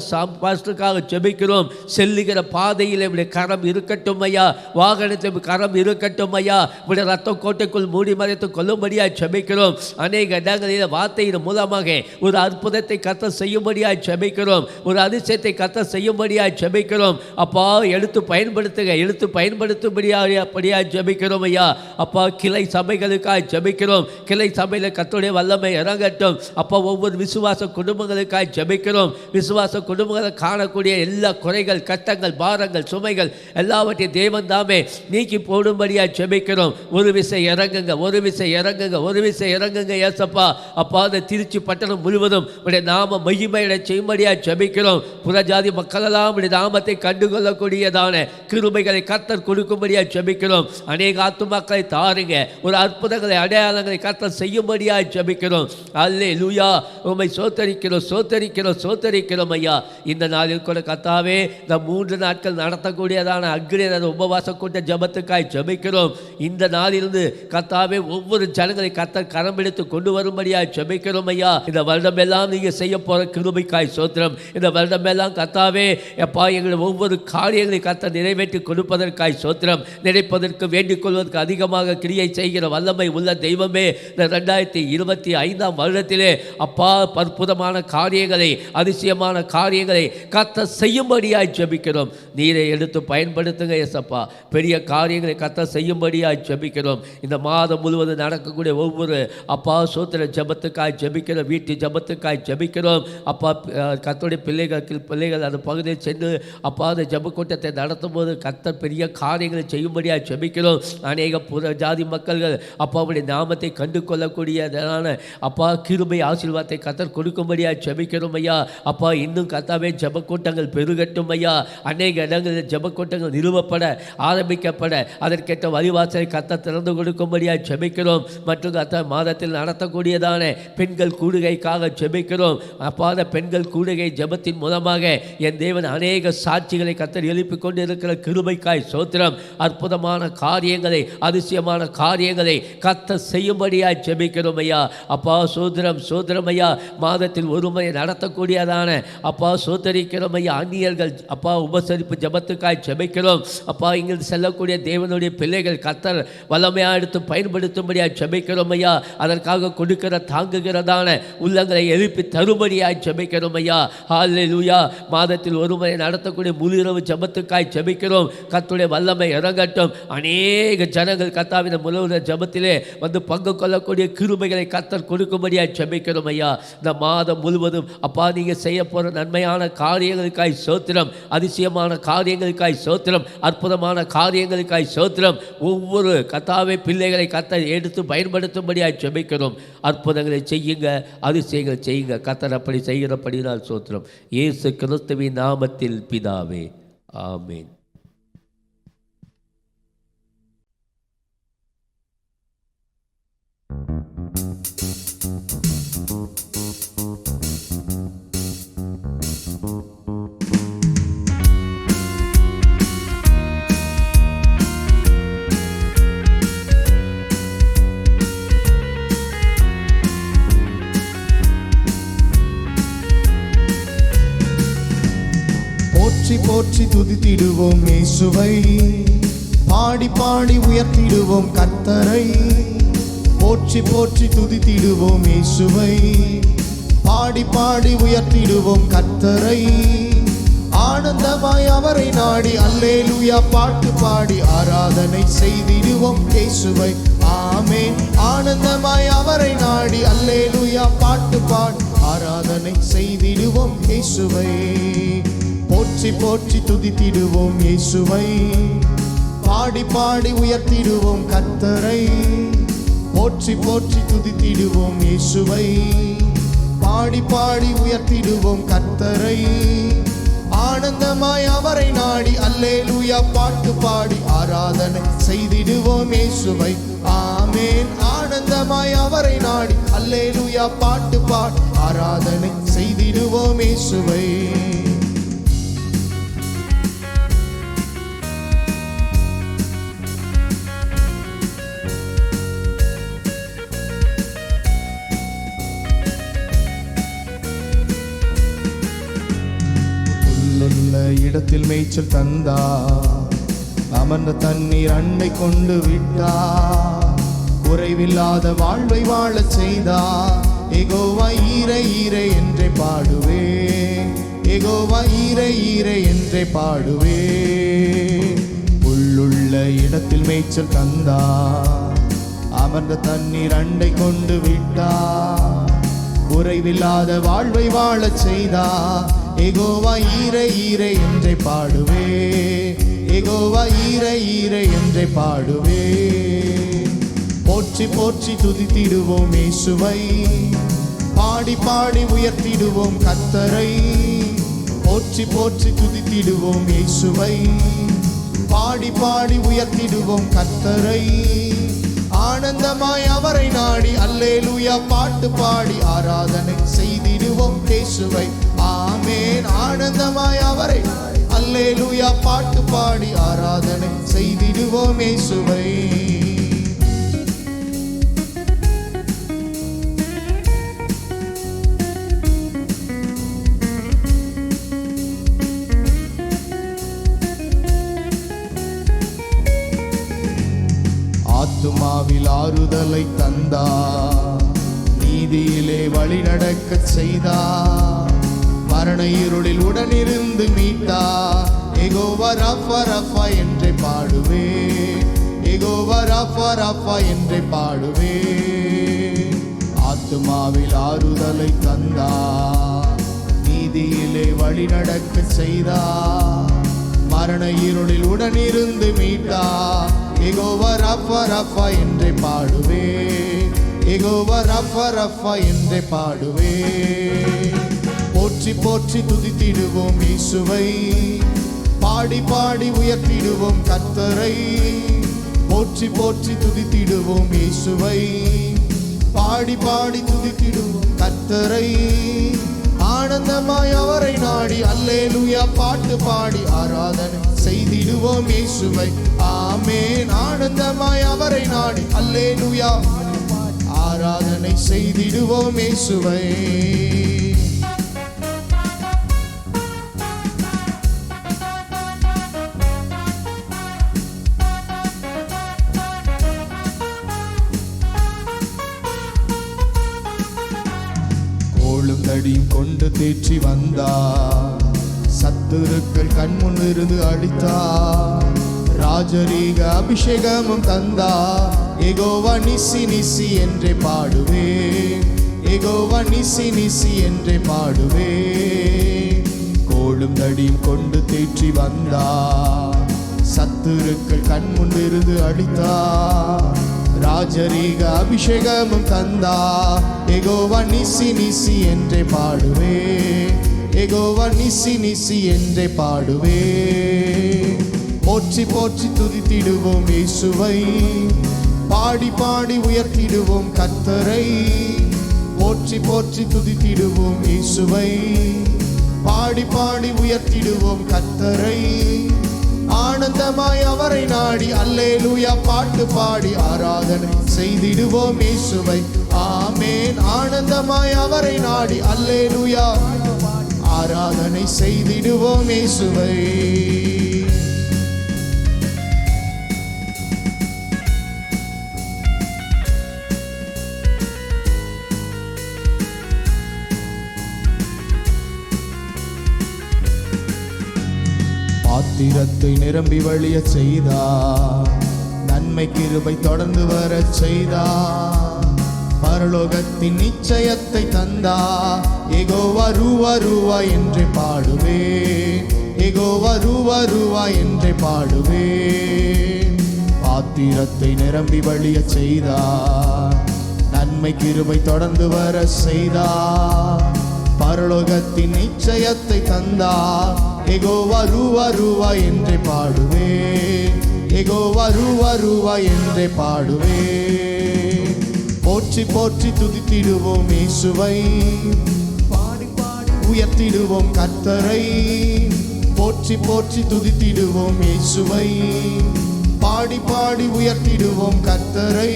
பாஸ்டருக்காக ஜெபிக்கிறோம். செல்லுகிற பாதையில் இப்படி கரம் இருக்கட்டும் ஐயா. வாகனத்தில் கரம் இருக்கட்டும் ஐயா. இப்படி ரத்த கோட்டைக்குள் மூடி மறைத்து கொள்ளும்படியாக ஜெபிக்கிறோம். அநேக இடங்களில் வார்த்தையின் மூலமாக ஒரு அற்புதத்தை கர்த்தர் செய்யும்படியாக ஜெபிக்கிறோம். ஒரு அதிசயத்தை கர்த்தர் செய்யும்படியாக ஜெபிக்கிறோம். அப்பா எடுத்து பயன்படுத்துங்க, எடுத்து பயன்படுத்தும்படியாக ஜெபிக்கிறோம் ஐயா. அப்பா கிளை சபைகளுக்காக ஜெபிக்கிறோம். கிளை சபையில் கர்த்தருடைய வல்லமை இறங்கட்டும். அப்பா ஒவ்வொரு விசுவாச குடும்பங்களுக்காக ஜெபிக்கிறோம். விசுவாச குடும்பங்களை காணக்கூடிய எல்லா குறைகள் கஷ்டங்கள் பாரங்கள் சுமைகள் எல்லாவற்றையும் தேவன் தாமே நீக்கி போடும்படியாக ஜெபிக்கிறோம். ஒரு விசை இறங்குங்க, ஒரு விசை இறங்குங்க, ஒரு விசை இறங்குங்க ஏசப்பா. அப்பா அந்த திருச்சி பட்டணம் முழுவதும் உடைய நாம மகிமையிட செய்யும்படியாக ஜெபிக்கிறோம். புறஜாதி மக்களெல்லாம் உடைய நாமத்தை கண்டுகொள்ளக்கூடியதான கிருபைகளை கர்த்தர் கொடுக்கும்படியாக ஜெபிக்கிறோம். அநேக ஆத்துமாக்களை தாருங்க. ஒரு அற்புதங்களை அடையாளங்களை கர்த்தர் செய்யும்படியாக ஜெபிக்கிறோம். அல்லேலூயா. உம்மை சோத்தரிக்கிறோம் சோத்தரிக்கிறோம் சோத்தரிக்கிறோம் ஐயா. இந்த நாளில் கூட கர்த்தாவே இந்த 3 நாட்கள் நடத்தக்கூடியதான அக்னியர் உபவாச கூட்ட ஜெபத்துக்காய் ஜெபிக்கிறோம். இந்த நாளிலிருந்து கர்த்தாவே ஒவ்வொரு ஜனங்களை கர்த்தர் கரம் எடுத்து கொண்டு வரும்படியாக ஜெபிக்கிறோம் ஐயா. இந்த வருடமெல்லாம் நீங்க செய்ய போற கிருபைக்காய் சோத்திரம். இந்த வருடமெல்லாம் கர்த்தாவே அப்பா எங்களை ஒவ்வொரு காரியங்களை கர்த்தர் நிறைவேற்றி கொடுப்பதற்காய் சோத்திரம். நினைப்பதற்கு வேண்டிக் கொள்வதற்கு அதிகமாக கிரியை செய்கிற வல்லமை உள்ள தெய்வமே, இந்த 2025 வருடத்திலே அப்பா அற்புதமான காரியங்களை அதிசயமான காரியங்களை கர்த்தர் செய்யும்படியாய் ஜெபிக்கிறோம். நீரை எடுத்து பயன்படுத்துங்க ஏசப்பா. பெரிய காரியங்களை கர்த்தர் செய்யும்படியாய் ஜெபிக்கிறோம். இந்த மாதம் முழுவதும் நடக்கக்கூடிய ஒவ்வொரு அப்பா சோத்திர ஜெபத்துக்காய் ஜெபிக்கிறோம், வீட்டு ஜெபத்துக்காய் ஜெபிக்கிறோம். அப்பா கர்த்தருடைய பிள்ளைகள் அந்த பகுதியில் சென்று அப்பா அந்த ஜெப கூட்டத்தை நடத்தும் போது கர்த்தர் பெரிய காரியங்களை செய்யும்படியாய் ஜெபிக்கிறோம். அநேக புற ஜாதி மக்கள்கள் அப்பாவுடைய நாமத்தை கண்டு கொள்ளக்கூடியதான அப்பா கிருபை ஆசீர்வாதத்தை கர்த்தர் கொடுக்கும்படியாக ஜெபிக்கிறோம் ஐயா. அப்பா இன்னும் கர்த்தாவே ஜெபக்கூட்டங்கள் பெருகட்டும் ஐயா. அநேக இடங்களில் ஜெபக்கூட்டங்கள் நிறுவப்பட ஆரம்பிக்கப்பட அதற்கேற்ற வழிவாசலை கர்த்தர் திறந்து கொடுக்கும்படியாக ஜெபிக்கிறோம். மற்றும் கர்த்தர் மாதத்தில் நடத்தக்கூடியதான பெண்கள் கூடுகைக்காக ஜெபிக்கிறோம். அப்பா அந்த பெண்கள் கூடுகை ஜெபத்தின் மூலமாக என் தேவன் அநேக சாட்சிகளை கர்த்தர் எழுப்பிக் கொண்டு இருக்கிற கிருபைக்காய் ஸ்தோத்திரம். அற்புதமான காரியங்களை அதிசயமான காரியங்களை கர்த்தர் செய்யும்படியாக ஜெபிக்கிறோம் ஐயா. அப்பா சோதரம் ஐயா. மாதத்தில் ஒரு முறை நடத்தக்கூடியதான அப்பா சோதரிக்கிறோம் ஐயா. அந்நியர்கள் அப்பா உபசரிப்பு ஜெபத்துக்காய் ஜெபிக்கிறோம். அப்பா இங்கே செல்லக்கூடிய தேவனுடைய பிள்ளைகள் கர்த்தர் வல்லமையாக எடுத்து பயன்படுத்தும்படியாக ஜெபிக்கிறோம் ஐயா. அதற்காக கொடுக்கிற தாங்குகிறதான உள்ளங்களை எழுப்பி தரும்படியாக ஜெபிக்கிறோம் ஐயா. ஹல்லேலூயா. மாதத்தில் ஒரு முறை நடத்தக்கூடிய முழு இரவு ஜெபத்துக்காய் ஜெபிக்கிறோம். கர்த்தருடைய வல்லமை இறங்கட்டும். அநேக ஜனங்கள் கர்த்தாவின் முழு ஜெபத்திலே வந்து பங்கு கொள்ளக்கூடிய கிருபைகளை கர்த்தர் கொடுக்கும்படியாக ஜெபிக்கிறோம் ஐயா. இந்த மாதம் முழுவதும் அப்பா நீங்கள் செய்ய போகிற நன்மையான காரியங்களுக்காய் ஸ்தோத்திரம், அதிசயமான காரியங்களுக்காய் ஸ்தோத்திரம், அற்புதமான காரியங்களுக்காய் ஸ்தோத்திரம். ஒவ்வொரு கர்த்தாவே பிள்ளைகளை கர்த்தர் எடுத்து பயன்படுத்தும்படியாக ஜெபிக்கிறோம். அற்புதங்களை செய்யுங்க, அதிசயங்களை செய்யுங்க. கர்த்தர் அப்படி செய்கிறபடினால் ஸ்தோத்திரம். இயேசு கிறிஸ்துவின் நாமத்தில் பிதாவே, ஆமென். போற்றி போற்றி துதித்திடுவோம் இயேசுவை, பாடி பாடி உயர்த்திடுவோம் கர்த்தரை. போற்றி போற்றி துதித்திடுவோம் இயேசுவை, பாடி பாடி உயர்த்திடுவோம் கர்த்தரை. ஆனந்தமாய் அவரை நாடி அல்லேலூயா பாட்டு பாடி ஆராதனை செய்திடுவோம் இயேசுவை. ஆமென். ஆனந்தமாய் அவரை நாடி அல்லேலூயா பாட்டு பாடி ஆராதனை செய்திடுவோம் இயேசுவை. போற்றி போற்றி துதித்திடுவோம் இயேசுவை, பாடி பாடி உயர்த்திடுவோம் கர்த்தரை. போற்றி போற்றி துதித்திடுவோம் இயேசுவை, பாடி பாடி உயர்த்திடுவோம் கர்த்தரை. ஆனந்தமாய் அவரை நாடி அல்லேலூயா பாட்டு பாடி ஆராதனை செய்திடுவோம் இயேசுவை. ஆமென். ஆனந்தமாய் அவரை நாடி அல்லேலூயா பாட்டு பாடி ஆராதனை செய்திடுவோம் இயேசுவை. இடத்தில் மேய்ச்சல் தந்தா, அமர்ந்த தண்ணீர் அன்னை கொண்டு விட்டா, குறைவில்லாத வாழ்வை வாழச் செய்தா. யெகோவா ஈரே ஈரே என்றே பாடுவே, யெகோவா ஈரே ஈரே என்றே பாடுவே. புல்லுள்ள இடத்தில் மேய்ச்சல் தந்தா, அமர்ந்த தண்ணீர் அண்டை கொண்டு விட்டா, குறைவில்லாத வாழ்வை வாழச் செய்தா. யெகோவா ஈரே ஈரே என்றே பாடுவே, யெகோவா ஈரே ஈரே என்றே பாடுவே. போற்றி போற்றி துதித்திடுவோம் இயேசுவை, பாடி பாடி உயர்த்திடுவோம் கர்த்தரை. போற்றி போற்றி துதித்திடுவோம் இயேசுவை, பாடி பாடி உயர்த்திடுவோம் கர்த்தரை. ஆனந்தமாய் அவரை நாடி அல்லேலூயா பாட்டு பாடி ஆராதனை செய்திடுவோம் இயேசுவை. ஆமென். ஆனந்தமாய் அவரை அல்லேலூயா பாட்டு பாடி ஆராதனை செய்திடுவோம் இயேசுவை. ஆத்துமாவில் ஆறுதலை தந்தா, நீதியிலே வழி நடக்க செய்தா. இருளில் உடனிருந்து மீட்டா யெகோவா ரஃபா ரஃபா என்றே பாடுவே, யெகோவா ரஃபா ரஃபா என்றே பாடுவே. ஆத்துமாவில் ஆறுதலை தந்தா, நீதியிலே வழி நடக்க செய்தா, மரண இருளில் உடனிருந்து மீட்டா யெகோவா ரஃபா ரஃபா என்றே பாடுவே, யெகோவா ரஃபா ரஃபா என்றே பாடுவே. போற்றி போற்றி துதித்திடுவோம் இயேசுவை, பாடி பாடி உயர்த்திடுவோம் கர்த்தரை. போற்றி போற்றி துதித்திடுவோம் இயேசுவை, பாடி பாடி துதித்திடுவோம் கர்த்தரை. ஆனந்தமாய் அவரை நாடி அல்லேலூயா பாட்டு பாடி ஆராதனை செய்திடுவோம் இயேசுவை. ஆமென். ஆனந்தமாய் அவரை நாடி அல்லேலூயா ஆராதனை செய்திடுவோம் இயேசுவை. தடியும் கொண்டு தேற்றி வந்தா, சத்துருக்கள் கண்முன் இருந்து அடித்தா, ராஜரீக அபிஷேகமும் தந்தா யெகோவா நிசி நிசி என்றே பாடுவே, யெகோவா நிசி நிசி என்றே பாடுவே. கோலும் தடியும் கொண்டு தேற்றி வந்தா, சத்துருக்கள் கண்முன் இருந்து அடித்தா, ராஜரீக அபிஷேகமும் தந்தா யெகோவா நிசி நிசி என்றே பாடுவே, யெகோவா நிசி நிசி என்றே பாடுவே. போற்றி போற்றி துதித்திடுவோம் இயேசுவை, பாடி பாடி உயர்த்திடுவோம் கர்த்தரை. போற்றி போற்றி துதித்திடுவோம் இயேசுவை, பாடி பாடி உயர்த்திடுவோம் கர்த்தரை. ஆனந்தமாய் அவரை நாடி அல்லேலூயா பாட்டு பாடி ஆராதனை செய்திடுவோம் இயேசுவை. ஆமென். ஆனந்தமாய் அவரை நாடி அல்லேலூயா ஆராதனை செய்திடுவோம் இயேசுவை. பாத்திரத்தை நிரம்பி வழிய செய்தா, நன்மை கிருபை தொடர்ந்து வர செய்தா, பரலோகத்தின் நிச்சயத்தை தந்தா யெகோவா ரூவா ரூவா என்றே பாடுவே, யெகோவா ரூவா ரூவா என்றே பாடுவே. பாத்திரத்தை நிரம்பி வழிய செய்தா, நன்மை கிருபை தொடர்ந்து வர செய்தா, பரலோகத்தின் நிச்சயத்தை தந்தா யெகோவா ரூவா ரூவா என்றே பாடுவே, யெகோவா ரூவா ரூவா என்றே பாடுவே. போற்றி போற்றி துதித்திடுவோம் இயேசுவை, பாடி பாடி உயர்த்திடுவோம் கர்த்தரை. போற்றி போற்றி துதித்திடுவோம் இயேசுவை, பாடி பாடி உயர்த்திடுவோம் கர்த்தரை.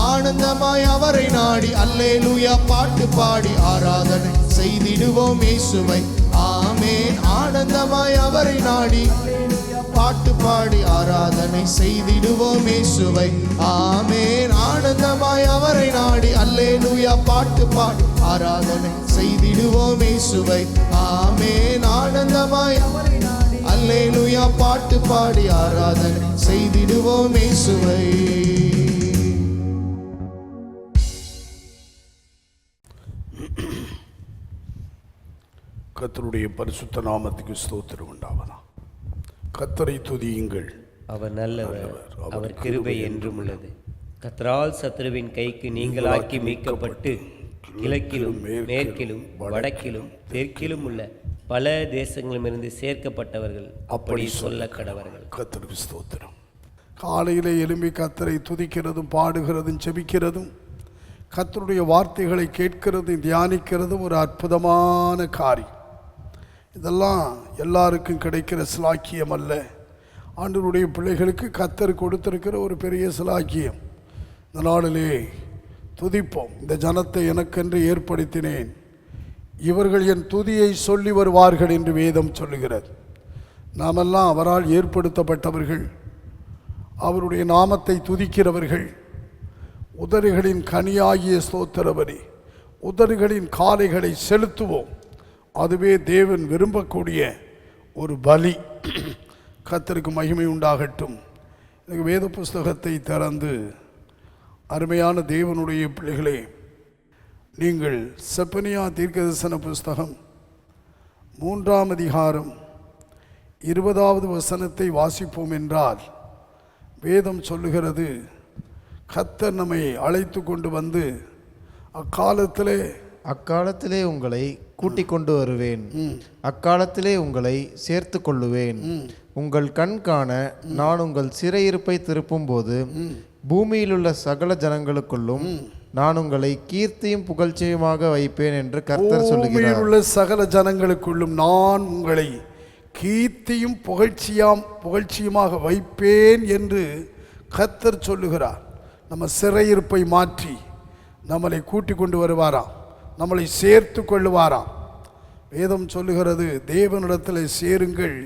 ஆனந்தமாய் அவரை நாடி அல்லேலூயா பாட்டு பாடி ஆராதனை செய்திடுவோம் இயேசுவை. ஆமென். ஆனந்தமாய் அவரை நாடி பாட்டு பாடி ஆராதனை செய்திடுவோம் இயேசுவை. ஆமென். ஆனந்தமாய் அவரை நாடி அல்லேலூயா பாட்டு பாடி ஆராதனை செய்திடுவோம் இயேசுவை. ஆமென். ஆனந்தமாய் அல்லேலூயா பாட்டு பாடி ஆராதனை செய்திடுவோம் இயேசுவை. கர்த்தருடைய பரிசுத்த நாமத்துக்கு ஸ்தோத்திரம் உண்டாவதா. கர்த்தரை துதியுங்கள், அவர் நல்லவர், அவர் கிருபை என்றும் உள்ளது. கர்த்தரால் சத்துருவின் கைக்கு நீங்களாக்கி மீட்கப்பட்டு கிழக்கிலும் மேற்கிலும் வடக்கிலும் தெற்கிலும் உள்ள பல தேசங்களிலிருந்து சேர்க்கப்பட்டவர்கள் அப்படி சொல்ல கடவர்கள். கர்த்தருக்கு ஸ்தோத்திரம். காலையிலே எழும்பி கர்த்தரை துதிக்கிறதும் பாடுகிறதும் செபிக்கிறதும் கர்த்தருடைய வார்த்தைகளை கேட்கிறதும் தியானிக்கிறதும் ஒரு அற்புதமான காரியம். இதெல்லாம் எல்லாருக்கும் கிடைக்கிற சிலாக்கியம் அல்ல. ஆண்டவருடைய பிள்ளைகளுக்கு கர்த்தர் கொடுத்திருக்கிற ஒரு பெரிய சிலாக்கியம். இந்த நாளிலே துதிப்போம். இந்த ஜனத்தை எனக்கென்று ஏற்படுத்தினேன், இவர்கள் என் துதியை சொல்லி வருவார்கள் என்று வேதம் சொல்லுகிறது. நாமெல்லாம் அவரால் ஏற்படுத்தப்பட்டவர்கள், அவருடைய நாமத்தை துதிக்கிறவர்கள். உதடுகளின் கனியாகிய ஸ்தோத்திர பலி, உதடுகளின் காளைகளை செலுத்துவோம். அதுவே தேவன் விரும்பக்கூடிய ஒரு பலி. கர்த்தருக்கு மகிமை உண்டாகட்டும். எனக்கு வேத புஸ்தகத்தை திறந்து அருமையான தேவனுடைய பிள்ளைகளே, நீங்கள் செப்பனியா தீர்க்கதரிசன புஸ்தகம் 3ஆம் அதிகாரம் 20வது வசனத்தை வாசிப்போம் என்றால், வேதம் சொல்லுகிறது, கர்த்தர் நம்மை அழைத்து கொண்டு வந்து அக்காலத்திலே உங்களை கூட்டிக் கொண்டு வருவேன், அக்காலத்திலே உங்களை சேர்த்து கொள்ளுவேன். உங்கள் கண் காண நான் உங்கள் சிறையிருப்பை திருப்பும் போது பூமியிலுள்ள சகல ஜனங்களுக்குள்ளும் நான் உங்களை கீர்த்தியும் புகழ்ச்சியுமாக வைப்பேன் என்று கர்த்தர் சொல்லுகிறார். பூமியிலுள்ள சகல ஜனங்களுக்குள்ளும் நான் உங்களை கீர்த்தியும் புகழ்ச்சியுமாக வைப்பேன் என்று கர்த்தர் சொல்லுகிறார். நம்ம சிறையிருப்பை மாற்றி நம்மளை கூட்டிக் கொண்டு வருவாராம், நம்மளை சேர்த்து கொள்ளுவாராம். வேதம் சொல்லுகிறது, தேவனிடத்தில் சேருங்கள்,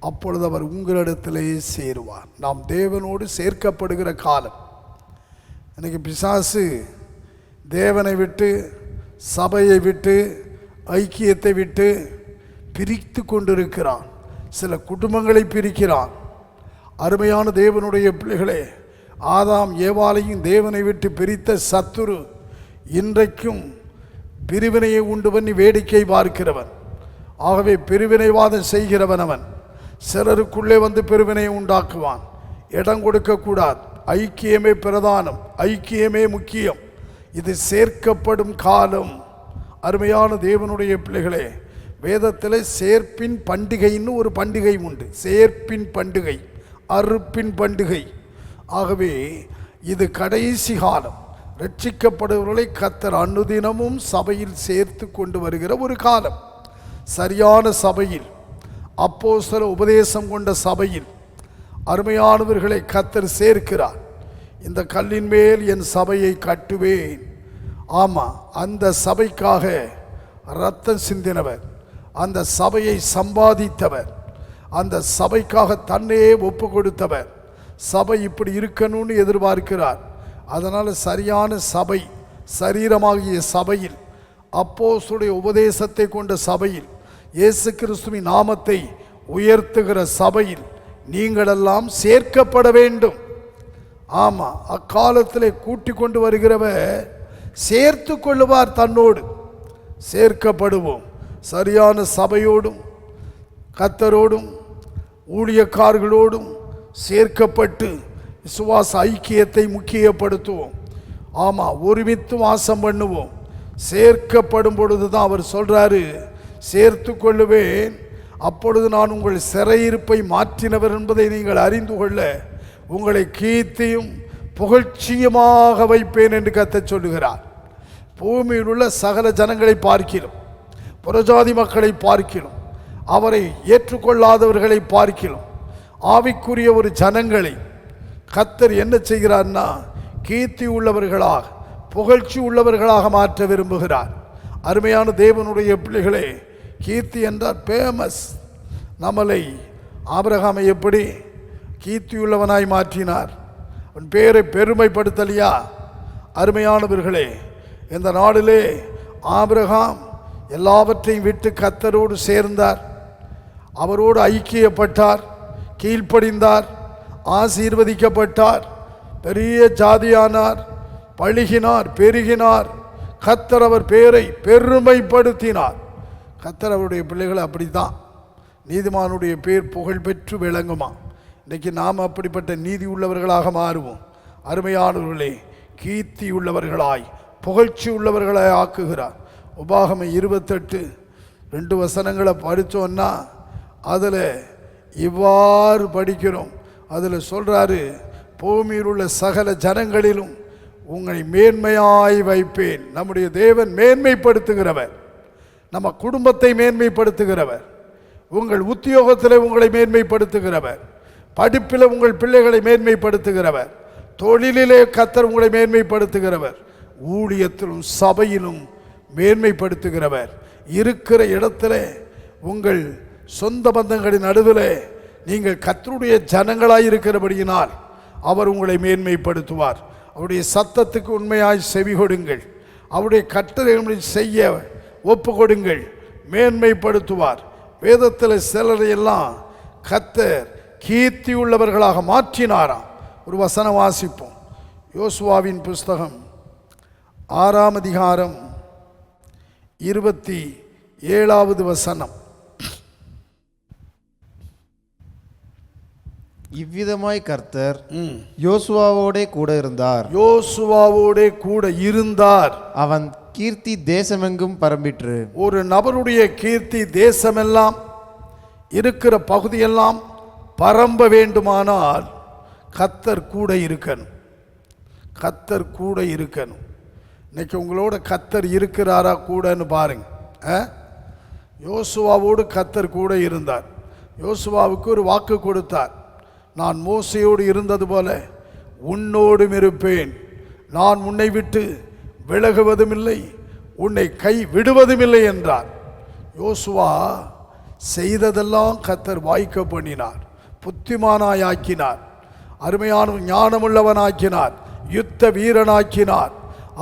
அப்பொழுது அவர் உங்களிடத்திலே சேருவார். நாம் தேவனோடு சேர்க்கப்படுகிற காலம். இன்னைக்கு பிசாசு தேவனை விட்டு, சபையை விட்டு, ஐக்கியத்தை விட்டு பிரித்து கொண்டிருக்கிறான். சில குடும்பங்களை பிரிக்கிறான். அருமையான தேவனுடைய பிள்ளைகளே, ஆதாம் ஏவாளையும் தேவனை விட்டு பிரித்த சத்துரு இன்றைக்கும் பிரிவினையை உண்டு பண்ணி வேடிக்கை பார்க்கிறவன். ஆகவே பிரிவினைவாதம் செய்கிறவன் அவன். சிலருக்குள்ளே வந்து பிரிவினையை உண்டாக்குவான். இடம் கொடுக்கக்கூடாது. ஐக்கியமே பிரதானம், ஐக்கியமே முக்கியம். இது சேர்க்கப்படும் காலம். அருமையான தேவனுடைய பிள்ளைகளே, வேதத்தில் சேர்ப்பின் பண்டிகைன்னு ஒரு பண்டிகை உண்டு. சேர்ப்பின் பண்டிகை, அறுப்பின் பண்டிகை. ஆகவே இது கடைசி காலம். ரட்சிக்கப்படுபவர்களை கர்த்தர் அனுதினமும் சபையில் சேர்த்து கொண்டு வருகிற ஒரு காலம். சரியான சபையில், அப்போஸ்தல உபதேசம் கொண்ட சபையில் அருமையானவர்களை கர்த்தர் சேர்க்கிறார். இந்த கல்லின் மேல் என் சபையை கட்டுவேன். ஆமாம், அந்த சபைக்காக இரத்தம் சிந்தினவர், அந்த சபையை சம்பாதித்தவர், அந்த சபைக்காக தன்னையே ஒப்பு கொடுத்தவர். சபை இப்படி இருக்கணும்னு எதிர்பார்க்கிறார். அதனால் சரியான சபை, சரீரமாகிய சபையில், அப்போஸ்தலருடைய உபதேசத்தை கொண்ட சபையில், இயேசு கிறிஸ்துவின் நாமத்தை உயர்த்துகிற சபையில் நீங்களெல்லாம் சேர்க்கப்பட வேண்டும். ஆமாம், அக்காலத்தில் கூட்டிக் கொண்டு வருகிறவர் சேர்த்து கொள்ளுவார் தன்னோடு. சேர்க்கப்படுவோம். சரியான சபையோடும் கர்த்தரோடும் ஊழியக்காரர்களோடும் சேர்க்கப்பட்டு விசுவாச ஐக்கியத்தை முக்கியப்படுத்துவோம். ஆமாம், ஒருமித்து வாசம் பண்ணுவோம். சேர்க்கப்படும் பொழுது தான் அவர் சொல்கிறாரு, சேர்த்து கொள்ளுவேன், அப்பொழுது நான் உங்கள் சிறையிருப்பை மாற்றினவர் என்பதை நீங்கள் அறிந்து கொள்ள உங்களை கீர்த்தியும் புகழ்ச்சியுமாக வைப்பேன் என்று கர்த்தர் சொல்லுகிறார். பூமியில் உள்ள சகல ஜனங்களை பார்க்கிறோம், புறஜாதி மக்களை பார்க்கிறோம், அவரை ஏற்றுக்கொள்ளாதவர்களை பார்க்கிறோம், ஆவிக்குரிய ஒரு ஜனங்களை கர்த்தர் என்ன செய்கிறார்னா கீர்த்தி உள்ளவர்களாக, புகழ்ச்சி உள்ளவர்களாக மாற்ற விரும்புகிறார். அருமையான தேவனுடைய பிள்ளைகளே, கீர்த்தி என்றால் ஃபேமஸ். நம்மளை ஆபிரகாமை எப்படி கீர்த்தியுள்ளவனாய் மாற்றினார், அவன் பேரை பெருமைப்படுத்தலையா? அருமையானவர்களே, இந்த நாளிலே ஆபிரகாம் எல்லாவற்றையும் விட்டு கர்த்தரோடு சேர்ந்தார், அவரோடு ஐக்கியப்பட்டார், கீழ்ப்படிந்தார், ஆசீர்வதிக்கப்பட்டார், பெரிய ஜாதியானார், பழுகினார், பெருகினார். கர்த்தர் அவர் பேரை பெருமைப்படுத்தினார். கர்த்தர் அவருடைய பிள்ளைகளை அப்படி தான், நீதிமானுடைய பேர் புகழ் பெற்று விளங்குமா. இன்றைக்கி நாம் அப்படிப்பட்ட நீதி உள்ளவர்களாக மாறுவோம். அருமையானவர்களே, கீர்த்தி உள்ளவர்களாய், புகழ்ச்சி உள்ளவர்களாய் ஆக்குகிறார். உபாகமம் 28 வசனங்களை படித்தோன்னா அதில் இவ்வாறு படிக்கிறோம். அதில் சொல்கிறாரு, பூமியில் உள்ள சகல ஜனங்களிலும் உங்களை மேன்மையாய் வைப்பேன். நம்முடைய தேவன் மேன்மைப்படுத்துகிறவர், நம்ம குடும்பத்தை மேன்மைப்படுத்துகிறவர், உங்கள் உத்தியோகத்தில் உங்களை மேன்மைப்படுத்துகிறவர், படிப்பில் உங்கள் பிள்ளைகளை மேன்மைப்படுத்துகிறவர், தொழிலிலே கர்த்தர் உங்களை மேன்மைப்படுத்துகிறவர், ஊழியத்திலும் சபையிலும் மேன்மைப்படுத்துகிறவர், இருக்கிற இடத்துல உங்கள் சொந்த பந்தங்களின் நடுவில் நீங்கள் கர்த்தருடைய ஜனங்களாய் இருக்கிறபடியினால் அவர் உங்களை மேன்மைப்படுத்துவார். அவருடைய சத்தத்துக்கு உண்மையாய் செவி கொடுங்கள், அவருடைய கட்டளைகளை செய்ய ஒப்பு கொடுங்கள், மேன்மைப்படுத்துவார். வேதத்தில் சிலரையெல்லாம் கர்த்தர் கீர்த்தி உள்ளவர்களாக மாற்றினாராம். ஒரு வசனம் வாசிப்போம். யோசுவாவின் புஸ்தகம் 6ஆம் அதிகாரம் 27வது வசனம். இவ்விதமாய் கர்த்தர் யோசுவாவோடே கூட இருந்தார். யோசுவாவோடே கூட இருந்தார். அவன் கீர்த்தி தேசமெங்கும் பரம்பிற்று. ஒரு நபருடைய கீர்த்தி தேசமெல்லாம் இருக்கிற பகுதியெல்லாம் பரம்ப வேண்டுமானால் கர்த்தர் கூட இருக்கணும். கர்த்தர் கூட இருக்கணும். இன்னைக்கு உங்களோட கர்த்தர் இருக்கிறாரா கூடன்னு பாருங்க. யோசுவாவோடு கர்த்தர் கூட இருந்தார். யோசுவாவுக்கு ஒரு வாக்கு கொடுத்தார். நான் மோசையோடு இருந்தது போல உன்னோடும் இருப்பேன். நான் உன்னை விட்டு விலகுவதும் இல்லை, உன்னை கை விடுவதும் இல்லை என்றார். யோசுவா செய்ததெல்லாம் கர்த்தர் வாய்க்க பண்ணினார். புத்திமானாயாக்கினார், அருமையான ஞானமுள்ளவனாக்கினார், யுத்த வீரனாக்கினார்.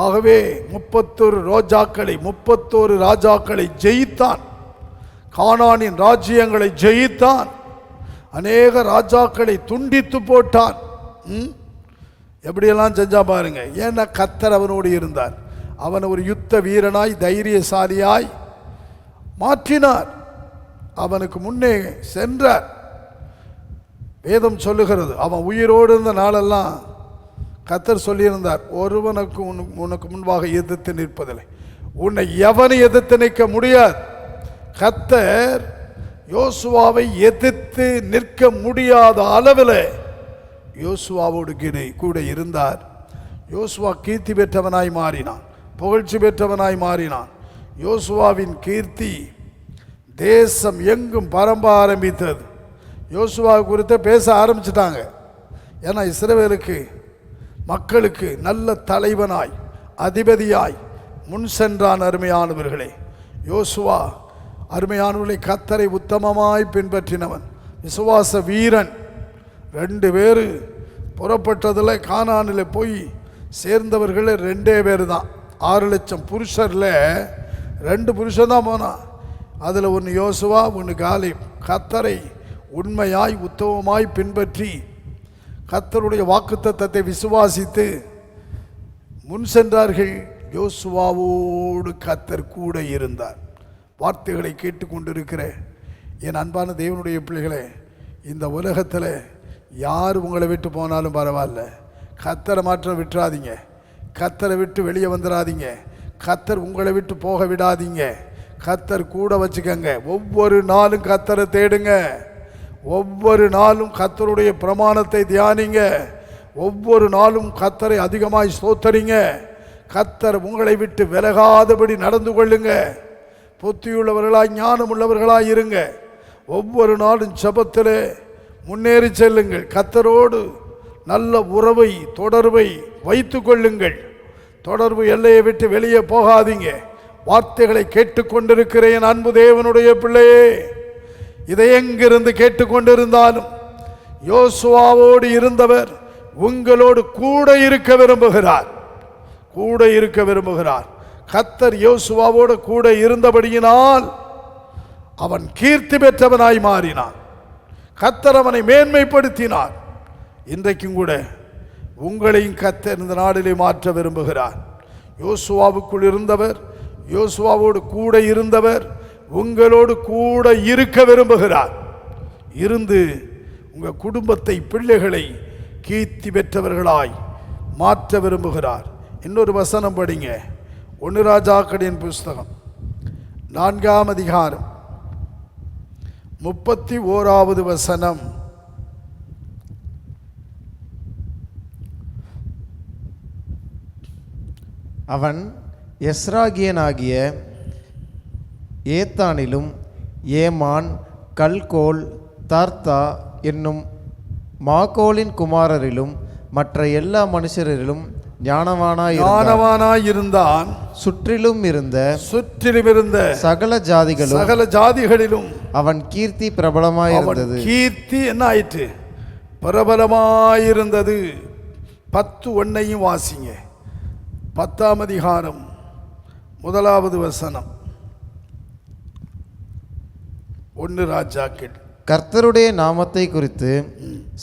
ஆகவே 31 ராஜாக்களை ஜெயித்தான். கானானின் ராஜ்யங்களை ஜெயித்தான். அநேக ராஜாக்களை துண்டித்து போட்டான். எப்படியெல்லாம் செஞ்சா பாருங்க. ஏன்னா கர்த்தர் அவனோடு இருந்தார். அவன் ஒரு யுத்த வீரனாய் தைரியசாலியாய் மாற்றினார். அவனுக்கு முன்னே சென்றார். வேதம் சொல்லுகிறது, அவன் உயிரோடு இருந்த நாளெல்லாம் கர்த்தர் சொல்லியிருந்தார், ஒருவனுக்கு உனக்கு முன்பாக எதிர்த்து நிற்பதில்லை, உன்னை எவனை எதிர்த்து நிற்க முடியாது. கர்த்தர் யோசுவாவை எதிர்த்து நிற்க முடியாத அளவில் யோசுவாவோடு கூட இருந்தார். யோசுவா கீர்த்தி பெற்றவனாய் மாறினான், புகழ்ச்சி பெற்றவனாய் மாறினான். யோசுவாவின் கீர்த்தி தேசம் எங்கும் பரம்ப ஆரம்பித்தது. யோசுவா குறித்து பேச ஆரம்பிச்சிட்டாங்க. ஏன்னா இஸ்ரவேலுக்கு மக்களுக்கு நல்ல தலைவனாய் அதிபதியாய் முன் சென்றான். அருமையானவர்களே, யோசுவா அருமையானவர்களை கர்த்தரை உத்தமமாய் பின்பற்றினவன், விசுவாச வீரன். 2 பேர் புறப்பட்டதில் கானானில் போய் சேர்ந்தவர்கள் 2 பேர் தான். 6 லட்சம் புருஷரில் 2 புருஷன் தான் போனான். அதில் ஒன்று யோசுவா, ஒன்று காலேப். கர்த்தரை உண்மையாய் உத்தமமாய் பின்பற்றி கர்த்தருடைய வாக்குத்தத்தத்தை விசுவாசித்து முன் சென்றார்கள். யோசுவாவோடு கர்த்தர் கூட இருந்தார். வார்த்தைகளை கேட்டுக்கொண்டிருக்கிற என் அன்பான தேவனுடைய பிள்ளைகளே, இந்த உலகத்தில் யார் உங்களை விட்டு போனாலும் பரவாயில்ல, கர்த்தரை மாற்றம் விட்டுறாதீங்க. கர்த்தரை விட்டு வெளியே வந்துடாதீங்க. கர்த்தர் உங்களை விட்டு போக விடாதீங்க. கர்த்தர் கூட வச்சுக்கங்க. ஒவ்வொரு நாளும் கர்த்தரை தேடுங்க. ஒவ்வொரு நாளும் கர்த்தருடைய பிரமாணத்தை தியானிங்க. ஒவ்வொரு நாளும் கர்த்தரை அதிகமாய் ஸ்தோத்தரிங்க. கர்த்தர் உங்களை விட்டு விலகாதபடி நடந்து கொள்ளுங்க. புத்தியுள்ளவர்களாய் ஞானம் உள்ளவர்களாய் இருங்க. ஒவ்வொரு நாளும் ஜெபத்திலே முன்னேறி செல்லுங்கள். கர்த்தரோடு நல்ல உறவை தொடர்பை வைத்து கொள்ளுங்கள். தொடர்பு எல்லையை விட்டு வெளியே போகாதீங்க. வார்த்தைகளை கேட்டுக்கொண்டிருக்கிறேன் அன்பு தேவனுடைய பிள்ளையே, இதை எங்கிருந்து கேட்டுக்கொண்டிருந்தாலும் யோசுவாவோடு இருந்தவர் உங்களோடு கூட இருக்க விரும்புகிறார். கூட இருக்க விரும்புகிறார். கர்த்தர் யோசுவாவோடு கூட இருந்தபடியினால் அவன் கீர்த்தி பெற்றவனாய் மாறினான். கர்த்தர் அவனை மேன்மைப்படுத்தினார். இன்றைக்கும் கூட உங்களையும் கர்த்தர் இந்த நாளிலே மாற்ற விரும்புகிறார். யோசுவாவுக்குள் இருந்தவர், யோசுவாவோடு கூட இருந்தவர் உங்களோடு கூட இருக்க விரும்புகிறார். இருந்து உங்கள் குடும்பத்தை, பிள்ளைகளை கீர்த்தி பெற்றவர்களாய் மாற்ற விரும்புகிறார். இன்னொரு வசனம் படிங்க. 1 ராஜாக்களின் புஸ்தகம் 4ஆம் அதிகாரம் 31வது வசனம். அவன் எஸ்ராகியனாகிய ஏத்தானிலும் ஏமான், கல்கோல், தர்த்தா என்னும் மாகோலின் குமாரரிலும் மற்ற எல்லா மனுஷரிலும் ஞானவானாய் இருந்தான். சுற்றிலும் இருந்த சகல ஜாதிகளிலும் அவன் கீர்த்தி பிரபலமாயிருந்தது. கீர்த்தி என்ன ஆயிற்று? பிரபலமாயிருந்தது. 10:1 வாசிங்க. 10ஆம் அதிகாரம் 1வது வசனம். 1 ராஜாக்கள். கர்த்தருடைய நாமத்தை குறித்து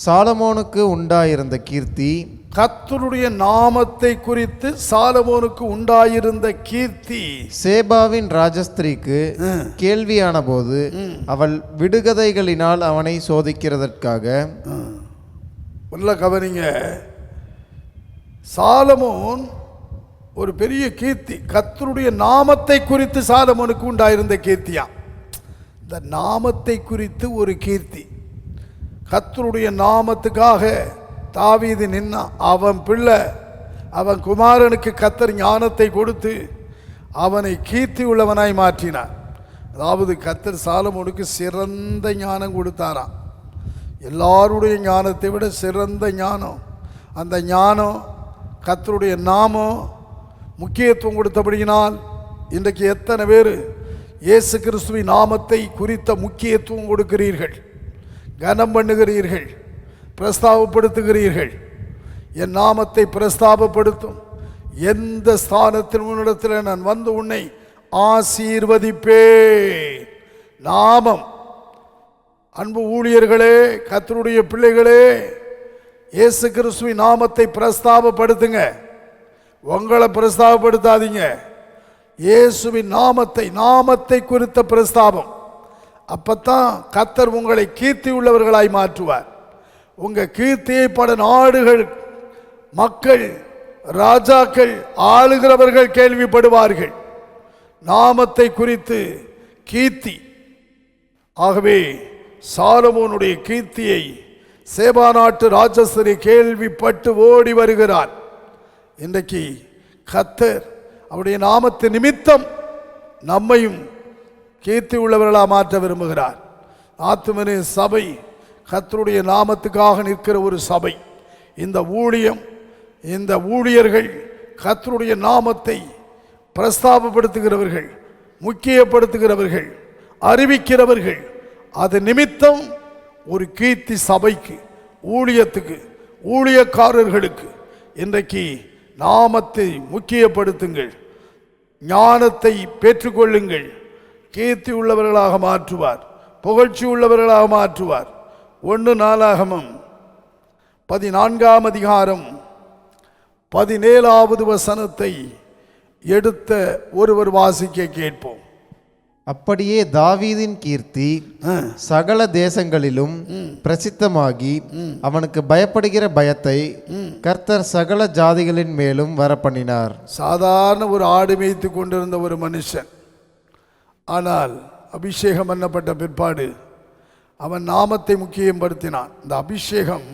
சாலமோனுக்கு உண்டாயிருந்த கீர்த்தி, கர்த்தருடைய நாமத்தை குறித்து சாலமோனுக்கு உண்டாயிருந்த கீர்த்தி சேபாவின் ராஜஸ்திரிக்கு கேள்வியான போது அவள் விடுகதைகளினால் அவனை சோதிக்கிறதற்காக. நல்ல கவனிங்க, சாலமோன் ஒரு பெரிய கீர்த்தி. கர்த்தருடைய நாமத்தை குறித்து சாலமோனுக்கு உண்டாயிருந்த கீர்த்தியா. இந்த நாமத்தை குறித்து ஒரு கீர்த்தி. கர்த்தருடைய நாமத்துக்காக தாவீது நின்னா. அவன் பிள்ளை, அவன் குமாரனுக்கு கர்த்தர் ஞானத்தை கொடுத்து அவனை கீர்த்தி உள்ளவனாய் மாற்றினார். அதாவது கர்த்தர் சாலமோனுக்கு சிறந்த ஞானம் கொடுத்தாராம். எல்லாருடைய ஞானத்தை விட சிறந்த ஞானம். அந்த ஞானம் கர்த்தருடைய நாமம் முக்கியத்துவம் கொடுத்தபடியினால் இன்றைக்கு எத்தனை பேர் இயேசு கிறிஸ்துவின் நாமத்தை குறித்த முக்கியத்துவம் கொடுக்கிறீர்கள், கனம் பண்ணுகிறீர்கள், பிரஸ்தாபப்படுத்துகிறீர்கள். என் நாமத்தை பிரஸ்தாபப்படுத்தும் எந்த ஸ்தானத்தில் உன்னிடத்தில் நான் வந்து உன்னை ஆசீர்வதிப்பேன். நாமம். அன்பு ஊழியர்களே, கர்த்தருடைய பிள்ளைகளே, இயேசு கிறிஸ்துவின் நாமத்தை பிரஸ்தாபப்படுத்துங்க. உங்களை பிரஸ்தாபப்படுத்தாதீங்க. இயேசுவின் நாமத்தை குறித்த பிரஸ்தாபம். அப்பத்தான் கர்த்தர் உங்களை கீர்த்தி உள்ளவர்களாய் மாற்றுவார். உங்க கீர்த்தியை பல நாடுகள், மக்கள், ராஜாக்கள், ஆளுகிறவர்கள் கேள்விப்படுவார்கள். நாமத்தை குறித்து கீர்த்தி. ஆகவே சாலமோனுடைய கீர்த்தியை சேபா நாட்டு ராஜஸ்திரி கேள்விப்பட்டு ஓடி வருகிறார். இன்றைக்கு கர்த்தர் அவருடைய நாமத்தின் நிமித்தம் நம்மையும் கீர்த்தி உள்ளவர்களாக மாற்ற விரும்புகிறார். ஆத்துமனே சபை கர்த்தருடைய நாமத்துக்காக நிற்கிற ஒரு சபை. இந்த ஊழியம், இந்த ஊழியர்கள் கர்த்தருடைய நாமத்தை பிரஸ்தாபப்படுத்துகிறவர்கள், முக்கியப்படுத்துகிறவர்கள், அறிவிக்கிறவர்கள். அது நிமித்தம் ஒரு கீர்த்தி சபைக்கு, ஊழியத்துக்கு, ஊழியக்காரர்களுக்கு. இன்றைக்கு நாமத்தை முக்கியப்படுத்துங்கள், ஞானத்தை பெற்றுக்கொள்ளுங்கள். கீர்த்தி உள்ளவர்களாக மாற்றுவார், புகழ்ச்சி உள்ளவர்களாக மாற்றுவார். 1 நாளாகமம் 14ஆம் அதிகாரம் 17வது வசனத்தை எடுத்த ஒருவர் வாசிக்க கேட்போம். அப்படியே தாவீதின் கீர்த்தி சகல தேசங்களிலும் பிரசித்தமாகி அவனுக்கு பயப்படுகிற பயத்தை கர்த்தர் சகல ஜாதிகளின் மேலும் வரப்பண்ணினார். சாதாரண ஒரு ஆடு மேய்த்து கொண்டிருந்த ஒரு மனுஷன், ஆனால் அபிஷேகம் பண்ணப்பட்ட பிற்பாடு அவன் நாமத்தை முக்கியப்படுத்தினான். இந்த அபிஷேகம்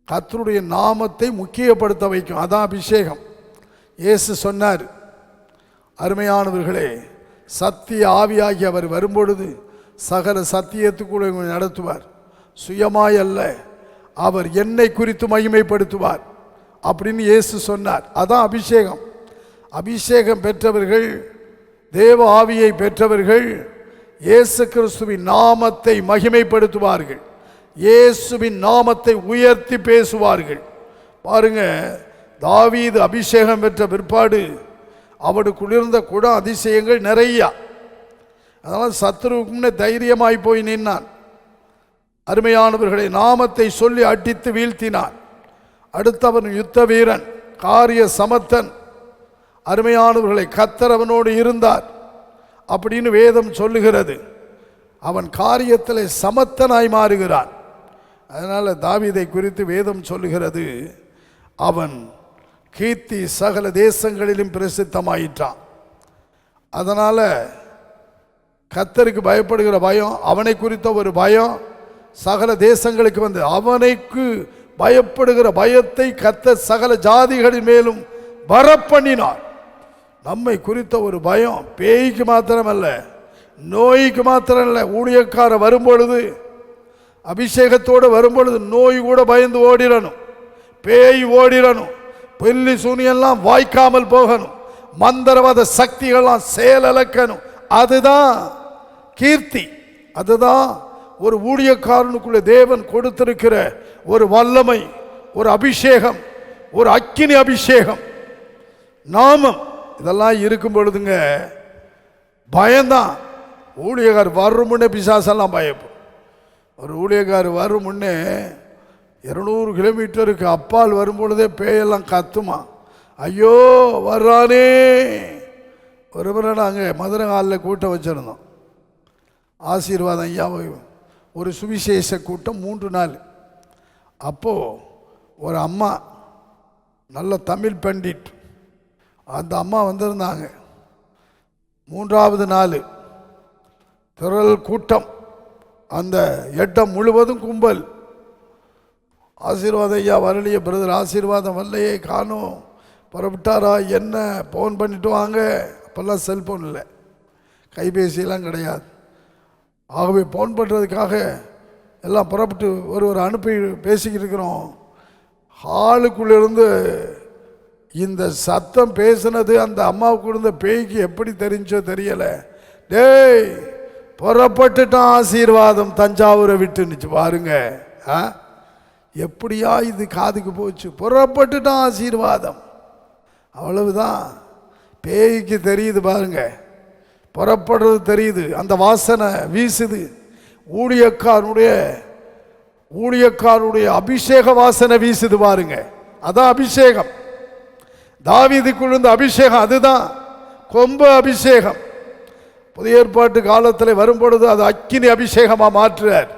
கர்த்தருடைய நாமத்தை முக்கியப்படுத்த வைக்கும். அதான் அபிஷேகம். இயேசு சொன்னார், அருமையானவர்களே, சத்திய ஆவியாகி அவர் வரும்பொழுது சகல சத்தியத்துக்குள்ள நடத்துவார். சுயமாய் அல்ல, அவர் என்னை குறித்து மகிமைப்படுத்துவார் அப்படின்னு இயேசு சொன்னார். அதான் அபிஷேகம். அபிஷேகம் பெற்றவர்கள், தேவ ஆவியை பெற்றவர்கள் இயேசு கிறிஸ்துவின் நாமத்தை மகிமைப்படுத்துவார்கள், இயேசுவின் நாமத்தை உயர்த்தி பேசுவார்கள். பாருங்க, தாவீது அபிஷேகம் பெற்ற பிற்பாடு அவனுக்குள்ளிருந்த கூட அதிசயங்கள் நிறையா. அதனால் சத்துருவுக்கு முன்னே தைரியமாய் போய் நின்னான். அருமையானவர்களை நாமத்தை சொல்லி அடித்து வீழ்த்தினான். அடுத்தவன் யுத்த வீரன், காரிய சமர்த்தன். அருமையானவர்களை கர்த்தர் அவனோடு இருந்தார் அப்படின்னு வேதம் சொல்லுகிறது. அவன் காரியத்தில் சமர்த்தனாய் மாறுகிறான். அதனால் தாவீதை குறித்து வேதம் சொல்லுகிறது, அவன் கீர்த்தி சகல தேசங்களிலும் பிரசித்தமாயிட்டான். அதனால் கர்த்தருக்கு பயப்படுகிற பயம், அவனை குறித்த ஒரு பயம் சகல தேசங்களுக்கு வந்து அவனைக்கு பயப்படுகிற பயத்தை கர்த்தர் சகல ஜாதிகளின் மேலும் வரப்பண்ணினார். நம்மை குறித்த ஒரு பயம் பேய்க்கு மாத்திரமல்ல, நோய்க்கு மாத்திரம் இல்லை. ஊழியக்கார வரும்பொழுது, அபிஷேகத்தோடு வரும்பொழுது நோய் கூட பயந்து ஓடிடணும், பேய் ஓடிடணும், பெல்லி சூனியெல்லாம் வாய்க்காமல் போகணும், மந்திரவாத சக்திகள்லாம் செயலக்கணும். அதுதான் கீர்த்தி. அதுதான் ஒரு ஊழியக்காரனுக்குள்ள தேவன் கொடுத்திருக்கிற ஒரு வல்லமை, ஒரு அபிஷேகம், ஒரு அக்கினி அபிஷேகம், நாமம். இதெல்லாம் இருக்கும் பொழுதுங்க பயம்தான். ஊழியக்கார் வரும் முன்னே பிசாசெல்லாம் பயப்படும். ஒரு ஊழியக்கார் வரும் முன்னே 200 கிலோமீட்டருக்கு அப்பால் வரும்பொழுதே பேயெல்லாம் கத்துமா, ஐயோ வர்றானே. ஒரு முறை நாங்கள் மதுரை ஹாலில் கூட்டம் வச்சுருந்தோம். ஆசீர்வாதம் ஐயா ஒரு சுவிசேஷ கூட்டம் 3 நாள். அப்போது ஒரு அம்மா நல்ல தமிழ் பண்டிட், அந்த அம்மா வந்திருந்தாங்க. 3வது நாள் திரள் கூட்டம், அந்த இடம் முழுவதும் கும்பல். ஆசீர்வாதம் ஐயா வரலையே பிரதர், ஆசீர்வாதம் வரலையே காணோம், புறப்பட்டாரா என்ன, ஃபோன் பண்ணிட்டு வாங்க. அப்போல்லாம் செல்ஃபோன் இல்லை, கைபேசியெல்லாம் கிடையாது. ஆகவே ஃபோன் பண்ணுறதுக்காக எல்லாம் புறப்பட்டு ஒரு அனுப்பி பேசிக்கிட்டு இருக்கிறோம். ஹாலுக்குள்ளேருந்து இந்த சத்தம் பேசுனது அந்த அம்மாவுக்கு இருந்த பேய்க்கு எப்படி தெரிஞ்சோ தெரியலை. டேய் புறப்பட்டுட்டான் ஆசீர்வாதம் தஞ்சாவூரை விட்டுனுச்சு பாருங்க. எப்படியா இது காதுக்கு போச்சு, புறப்பட்டுட்டான் ஆசீர்வாதம். அவ்வளவுதான், பேய்க்கு தெரியுது பாருங்க, புறப்படுறது தெரியுது, அந்த வாசனை வீசுது. ஊழியக்காரனுடைய அபிஷேக வாசனை வீசுது பாருங்க, அதான் அபிஷேகம். தாவீதுக்குள்ள இருந்த அபிஷேகம் அதுதான், கொம்பு அபிஷேகம். புதிய ஏற்பாட்டு காலத்தில் வரும்பொழுது அது அக்கினி அபிஷேகமாக மாற்றுறார்.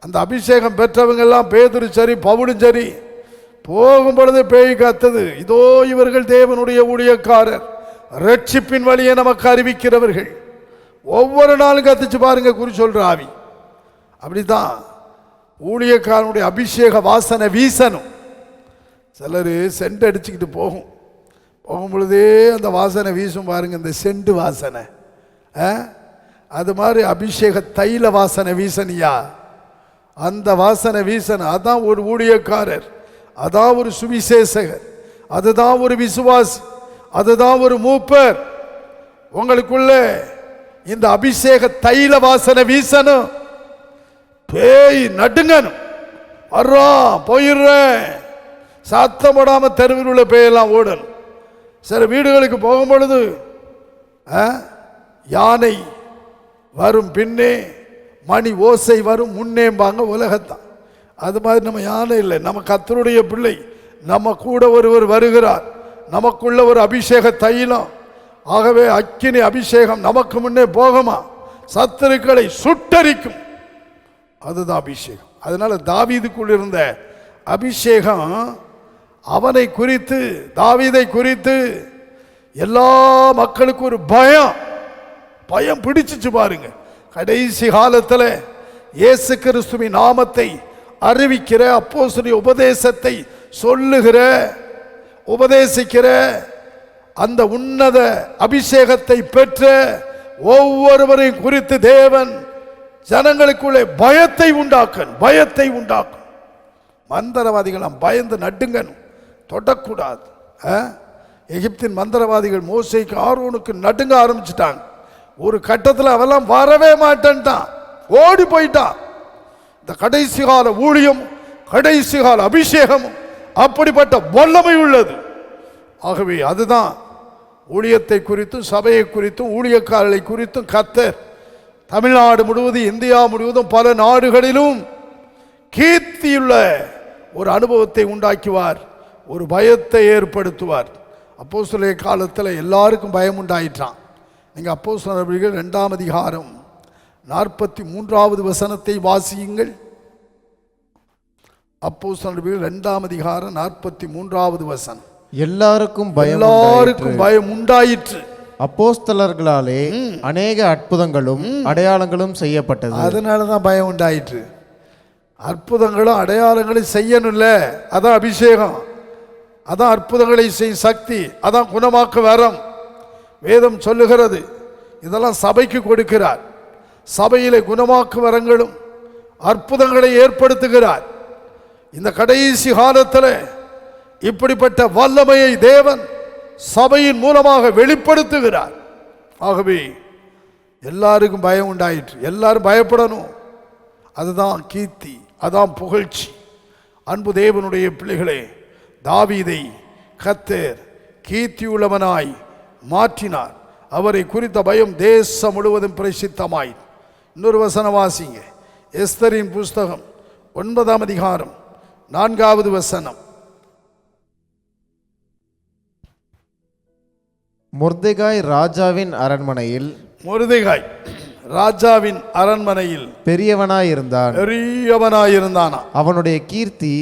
அந்த அபிஷேகம் பெற்றவங்க எல்லாம் பேதுரு சரி பவுலும் சரி போகும் பொழுது பேய் காத்தது, இதோ இவர்கள் தேவனுடைய ஊழியக்காரர், ரட்சிப்பின் வழியை நமக்கு அறிவிக்கிறவர்கள். ஒவ்வொரு நாளும் கத்துச்சு பாருங்க குறி சொல்ற ஆவி. அப்படித்தான் ஊழியக்காரனுடைய அபிஷேக வாசனை வீசணும். சிலர் சென்ட் அடிச்சுக்கிட்டு போகும் பொழுதே அந்த வாசனை வீசும் பாருங்க, இந்த செண்டு வாசனை. அது மாதிரி அபிஷேக தைல வாசனை வீசனியா, அந்த வாசனை வீசணும். அதான் ஒரு ஊழியக்காரர், அதான் ஒரு சுவிசேஷகர், அதுதான் ஒரு விசுவாசி, அதுதான் ஒரு மூப்பர். உங்களுக்குள்ள இந்த அபிஷேக தைல வாசனை வீசணும். பேய் நடுங்கணும், வர்றான் போயிடுறேன், சத்தம் போடாம தெருவில் உள்ள பேயெல்லாம் ஓடணும். சில வீடுகளுக்கு போகும் பொழுது யானை வரும் பின்னே, மணி ஓசை வரும் முன்னேம்பாங்க உலகத்தான். அது மாதிரி நம்ம யானை இல்லை, நம்ம கர்த்தருடைய பிள்ளை, நம்ம கூட ஒருவர் வருகிறார், நமக்குள்ள ஒரு அபிஷேக தைலம். ஆகவே அக்கினி அபிஷேகம் நமக்கு முன்னே போகுமா, சத்துருக்களை சுட்டரிக்கும், அதுதான் அபிஷேகம். அதனால தாவீதுக்குள் இருந்த அபிஷேகம் அவனை குறித்து, தாவீதை குறித்து எல்லா மக்களுக்கும் ஒரு பயம் பிடிச்சிச்சு பாருங்க. கடைசி காலத்தில் இயேசு கிறிஸ்துவின் நாமத்தை அறிவிக்கிற, அப்போஸ்தலருடைய உபதேசத்தை சொல்லுகிற, உபதேசிக்கிற அந்த உன்னத அபிஷேகத்தை பெற்ற ஒவ்வொருவரையும் குறித்து தேவன் ஜனங்களுக்குள்ளே பயத்தை உண்டாக்கும். மந்திரவாதிகள் பயந்து நடுங்கணும், தொடக்கூடாது. எகிப்தின் மந்திரவாதிகள் மோசேக்கு ஆரோனுக்கு நடுங்க ஆரம்பிச்சுட்டாங்க. ஒரு கட்டத்தில் அவெல்லாம் வரவே மாட்டேன்ட்டான், ஓடி போயிட்டான். இந்த கடைசி கால ஊழியம், கடைசி கால அபிஷேகமும் அப்படிப்பட்ட வல்லமை உள்ளது. ஆகவே அதுதான் ஊழியத்தை குறித்தும் சபையை குறித்தும் ஊழியக்காரர்களை குறித்தும் கர்த்தர் தமிழ்நாடு முழுவதும் இந்தியா முழுவதும் பல நாடுகளிலும் கீர்த்தியுள்ள ஒரு அனுபவத்தை உண்டாக்குவார், ஒரு பயத்தை ஏற்படுத்துவார். அப்போஸ்தலர் காலத்தில் எல்லாருக்கும் பயம் உண்டாயிற்றான். நீங்கள் அப்போஸ்தலர்கள் 2ஆம் அதிகாரம் 43வது வசனத்தை வாசியுங்கள். அப்போஸ்தலர்கள் 2ஆம் அதிகாரம் 43வது வசனம். எல்லாருக்கும் பயம் உண்டாயிற்று. அப்போஸ்தலர்களாலே அநேக அற்புதங்களும் அடையாளங்களும் செய்யப்பட்டது. அதனாலதான் பயம் உண்டாயிற்று. அற்புதங்களும் அடையாளங்களும் செய்யணும்ல, அதான் அபிஷேகம், அதான் அற்புதங்களை செய்யும் சக்தி, அதான் குணமாக்க வரம். வேதம் சொல்லுகிறது, இதெல்லாம் சபைக்கு கொடுக்கிறார். சபையிலே குணமாக்கு வரங்களும் அற்புதங்களை ஏற்படுத்துகிறார். இந்த கடைசி காலத்தில் இப்படிப்பட்ட வல்லமையை தேவன் சபையின் மூலமாக வெளிப்படுத்துகிறார். ஆகவே எல்லாருக்கும் பயம் உண்டாயிற்று, எல்லாரும் பயப்படணும். அதுதான் கீர்த்தி, அதான் புகழ்ச்சி. அன்பு தேவனுடைய பிள்ளைகளே, தாவீதை கர்த்தர் கீர்த்தியுள்ளவனாய் மாற்றினார். அவரை குறித்த பயம் தேசம் முழுவதும் பிரசித்தமாய். இன்னொரு வசனம் வாசிங்க. எஸ்தரின் புஸ்தகம் 9ஆம் அதிகாரம் 4வது வசனம். மொர்தெகாய் ராஜாவின் அரண்மனையில் ராஜாவின் அரண்மனையில் பெரியவனாயிருந்தானா. அவனுடைய கீர்த்தி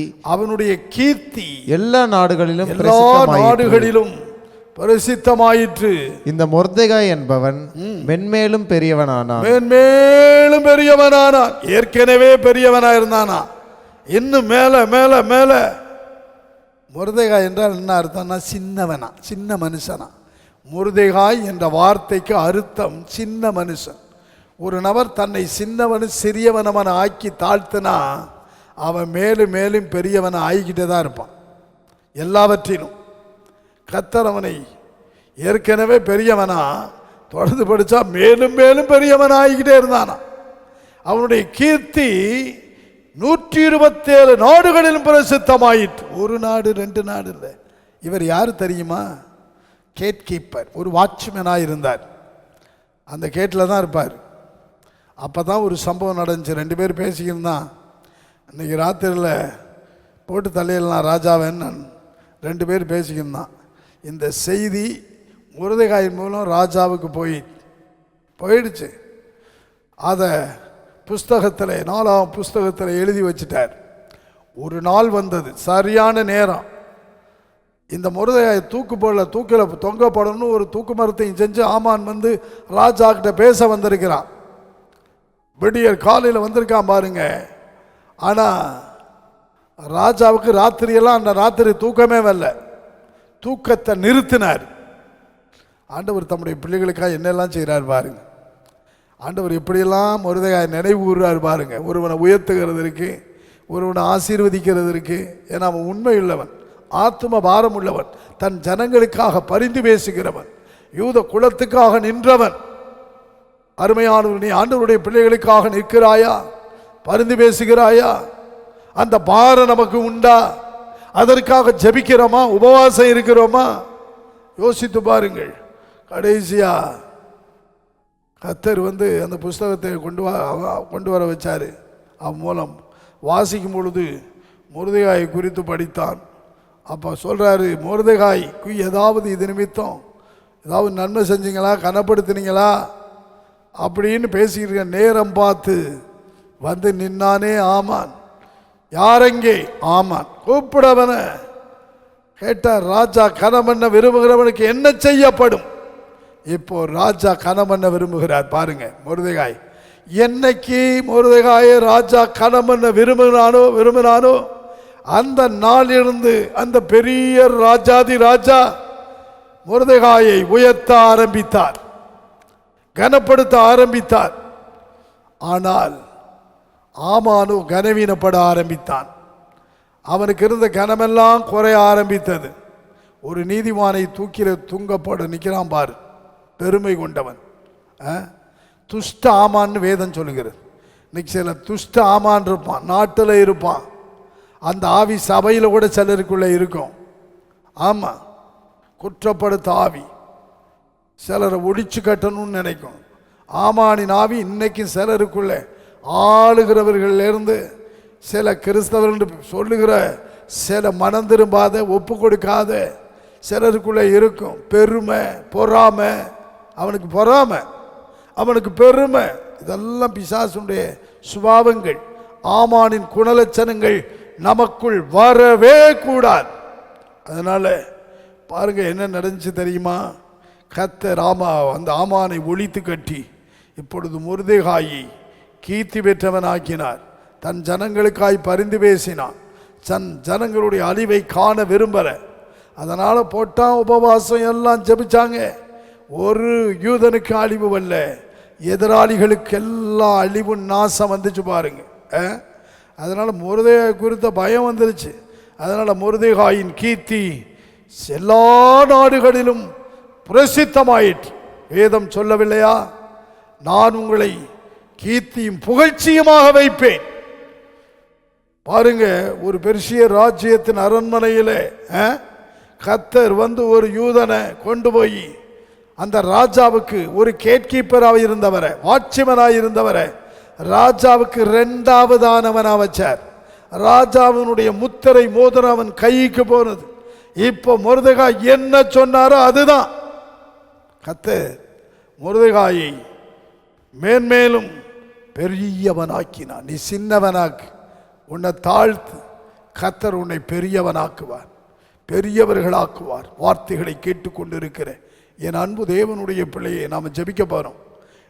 எல்லா நாடுகளிலும் பிரசித்தமாயிற்று. இந்த மொர்தெகாய் என்பவன் மென்மேலும் பெரியவனானான். ஏற்கனவே பெரியவனாயிருந்தானா, இன்னும் மேல மேல மேல. மொர்தெகாய் என்றால் என்ன அர்த்தம்னா சின்ன மனுஷனா. மொர்தெகாய் என்ற வார்த்தைக்கு அர்த்தம் சின்ன மனுஷன். ஒரு நபர் தன்னை சிறியவனவன் ஆக்கி தாழ்த்தினா அவன் மேலும் மேலும் பெரியவனை ஆகிக்கிட்டே தான் இருப்பான் எல்லாவற்றிலும். கர்த்தர் அவனை ஏற்கனவே பெரியவனா தொடர்ந்து படித்தா மேலும் மேலும் பெரியவன் ஆகிக்கிட்டே இருந்தானா. அவனுடைய கீர்த்தி 127 நாடுகளிலும் பிரசித்தமாயிற்று. ஒரு நாடு 2 நாடு இல்லை. இவர் யார் தெரியுமா? கேட் கீப்பர், ஒரு வாட்ச்மேனாக இருந்தார். அந்த கேட்டில் தான் இருப்பார். அப்போ தான் ஒரு சம்பவம் நடந்துச்சு. 2 பேர் பேசிக்கிருந்தான். இன்றைக்கி ராத்திரியில் போட்டு தலையிடலாம் ராஜாவேன்னு 2 பேர் பேசிக்கிருந்தான். இந்த செய்தி மொர்தெகாயின் மூலம் ராஜாவுக்கு போயிடுச்சு. அதை புஸ்தகத்தில் 4ஆம் புஸ்தகத்தில் எழுதி வச்சிட்டார். ஒரு நாள் வந்தது, சரியான நேரம். இந்த மொர்தெகாயை தூக்கில் தொங்கப்படணும்னு ஒரு தூக்கு மரத்தையும் செஞ்சு ஆமான் வந்து ராஜா கிட்ட பேச வந்திருக்கிறான். விடியற் காலையில் வந்திருக்கான் பாருங்க. ஆனால் ராஜாவுக்கு ராத்திரியெல்லாம் அந்த ராத்திரி தூக்கமே வரல. தூக்கத்தை நிறுத்தினார். ஆண்டவர் தம்முடைய பிள்ளைகளுக்காக என்னெல்லாம் செய்கிறார் பாருங்க. ஆண்டவர் எப்படியெல்லாம் மொர்தெகாயை நினைவு கூறுறார் பாருங்க. ஒருவனை உயர்த்துகிறது இருக்கு, ஒருவனை ஆசீர்வதிக்கிறது இருக்கு. ஏன்னா அவன் உண்மை உள்ளவன், ஆத்ம பாரம் உள்ளவன், தன் ஜனங்களுக்காக பரிந்து பேசுகிறவன், யூத குலத்துக்காக நின்றவன். அருமையானவர், நீ ஆண்டவருடைய பிள்ளைகளுக்காக நிற்கிறாயா? பரிந்து பேசுகிறாயா? அந்த பாரம் நமக்கு உண்டா? அதற்காக ஜெபிக்கிறோமா? உபவாசம் இருக்கிறோமா? யோசித்து பாருங்கள். கடைசியா கர்த்தர் வந்து அந்த புஸ்தகத்தை கொண்டு வர வச்சாரு. அவன் மூலம் வாசிக்கும் பொழுது மொர்தெகாயை குறித்து படித்தான். அப்போ சொல்கிறாரு, மொர்தெகாய்க்கு ஏதாவது இது நிமித்தம் ஏதாவது நன்மை செஞ்சீங்களா, கனப்படுத்தினீங்களா அப்படின்னு பேசிக்கிட்டு நேரம் பார்த்து வந்து நின்னானே ஆமான். யாரெங்கே? ஆமான். கூப்பிடவன கேட்டார். ராஜா கனம் பண்ண விரும்புகிறவனுக்கு என்ன செய்யப்படும்? இப்போ ராஜா கனம் பண்ண விரும்புகிறார் பாருங்க. மொர்தெகாய் என்னைக்கு மொர்தெகாயை ராஜா கனம் பண்ண விரும்பினானோ அந்த நாளிலிருந்து அந்த பெரிய ராஜாதி ராஜா மொர்தெகாயை உயர்த்த ஆரம்பித்தார், கனப்படுத்த ஆரம்பித்தார். ஆனால் ஆமானோ கனவீனப்பட ஆரம்பித்தான். அவனுக்கு இருந்த கனமெல்லாம் குறைய ஆரம்பித்தது. ஒரு நீதிமானை தூங்கப்பட நிற்கிறான் பாரு, பெருமை கொண்டவன். துஷ்ட ஆமான்னு வேதம் சொல்லுகிறது. இன்னைக்கு சில துஷ்ட ஆமான் இருப்பான், நாட்டில் இருப்பான். அந்த ஆவி சபையில் கூட சிலருக்குள்ளே இருக்கும். ஆமாம், குற்றப்படுத்த ஆவி சிலரை ஒழிச்சு கட்டணும்னு நினைக்கும். ஆமானின் ஆவி இன்னைக்கு சிலருக்குள்ளே ஆளுகிறவர்களிலிருந்து சில கிறிஸ்தவர்கள் சொல்லுகிற சில மனம் திரும்பாத ஒப்பு கொடுக்காத சிலருக்குள்ளே இருக்கும். பெருமை, பொறாமை, அவனுக்கு பொறாமை, அவனுக்கு பெருமை, இதெல்லாம் பிசாசுடைய சுபாவங்கள். ஆமானின் குணலட்சணங்கள் நமக்குள் வரவே கூடாது. அதனால பாருங்க என்ன நடந்துச்சு தெரியுமா? கர்த்தர் அந்த ஆமானை ஒழித்து கட்டி இப்பொழுது மொர்தெகாயை கீர்த்தி பெற்றவனாக்கினார். தன் ஜனங்களுக்காய் பரிந்து பேசினான். தன் ஜனங்களுடைய அழிவை காண விரும்பல. அதனால போட்டான் உபவாசம் எல்லாம் ஜெபிச்சாங்க. ஒரு யூதனுக்கு அழிவு வரல, எதிராளிகளுக்கு எல்லாம் அழிவு நாசம் வந்துச்சு பாருங்க. அதனால மொர்தெகாய் குறித்த பயம் வந்துருச்சு. அதனால மொர்தெகாயின் கீர்த்தி எல்லா நாடுகளிலும் பிரசித்தமாயிற்று. வேதம் சொல்லவில்லையா? நான் உங்களை கீர்த்தியும் புகழ்ச்சியுமாக வைப்பேன். பாருங்க, ஒரு பெர்சிய ராஜ்யத்தின் அரண்மனையில் கர்த்தர் வந்து ஒரு யூதனை கொண்டு போய் அந்த ராஜாவுக்கு ஒரு கேட் கீப்பராக இருந்தவரை, வாட்சிமனாக இருந்தவரை ராஜாவுக்கு 2ஆவதானவனாக வச்சார். ராஜாவினுடைய முத்திரை மோதிரம் அவன் கைக்கு போனது. இப்போ மொர்தெகாய் என்ன சொன்னாரோ அதுதான். கர்த்தர் மொர்தெகாயை மேன்மேலும் பெரியவனாக்கினான். நீ சின்னவனாக்கு, உன்னை தாழ்த்து, கர்த்தர் உன்னை பெரியவனாக்குவார், பெரியவர்களாக்குவார். வார்த்தைகளை கேட்டுக்கொண்டிருக்கிற என் அன்பு தேவனுடைய பிள்ளையை நாம் ஜெபிக்க போகிறோம்.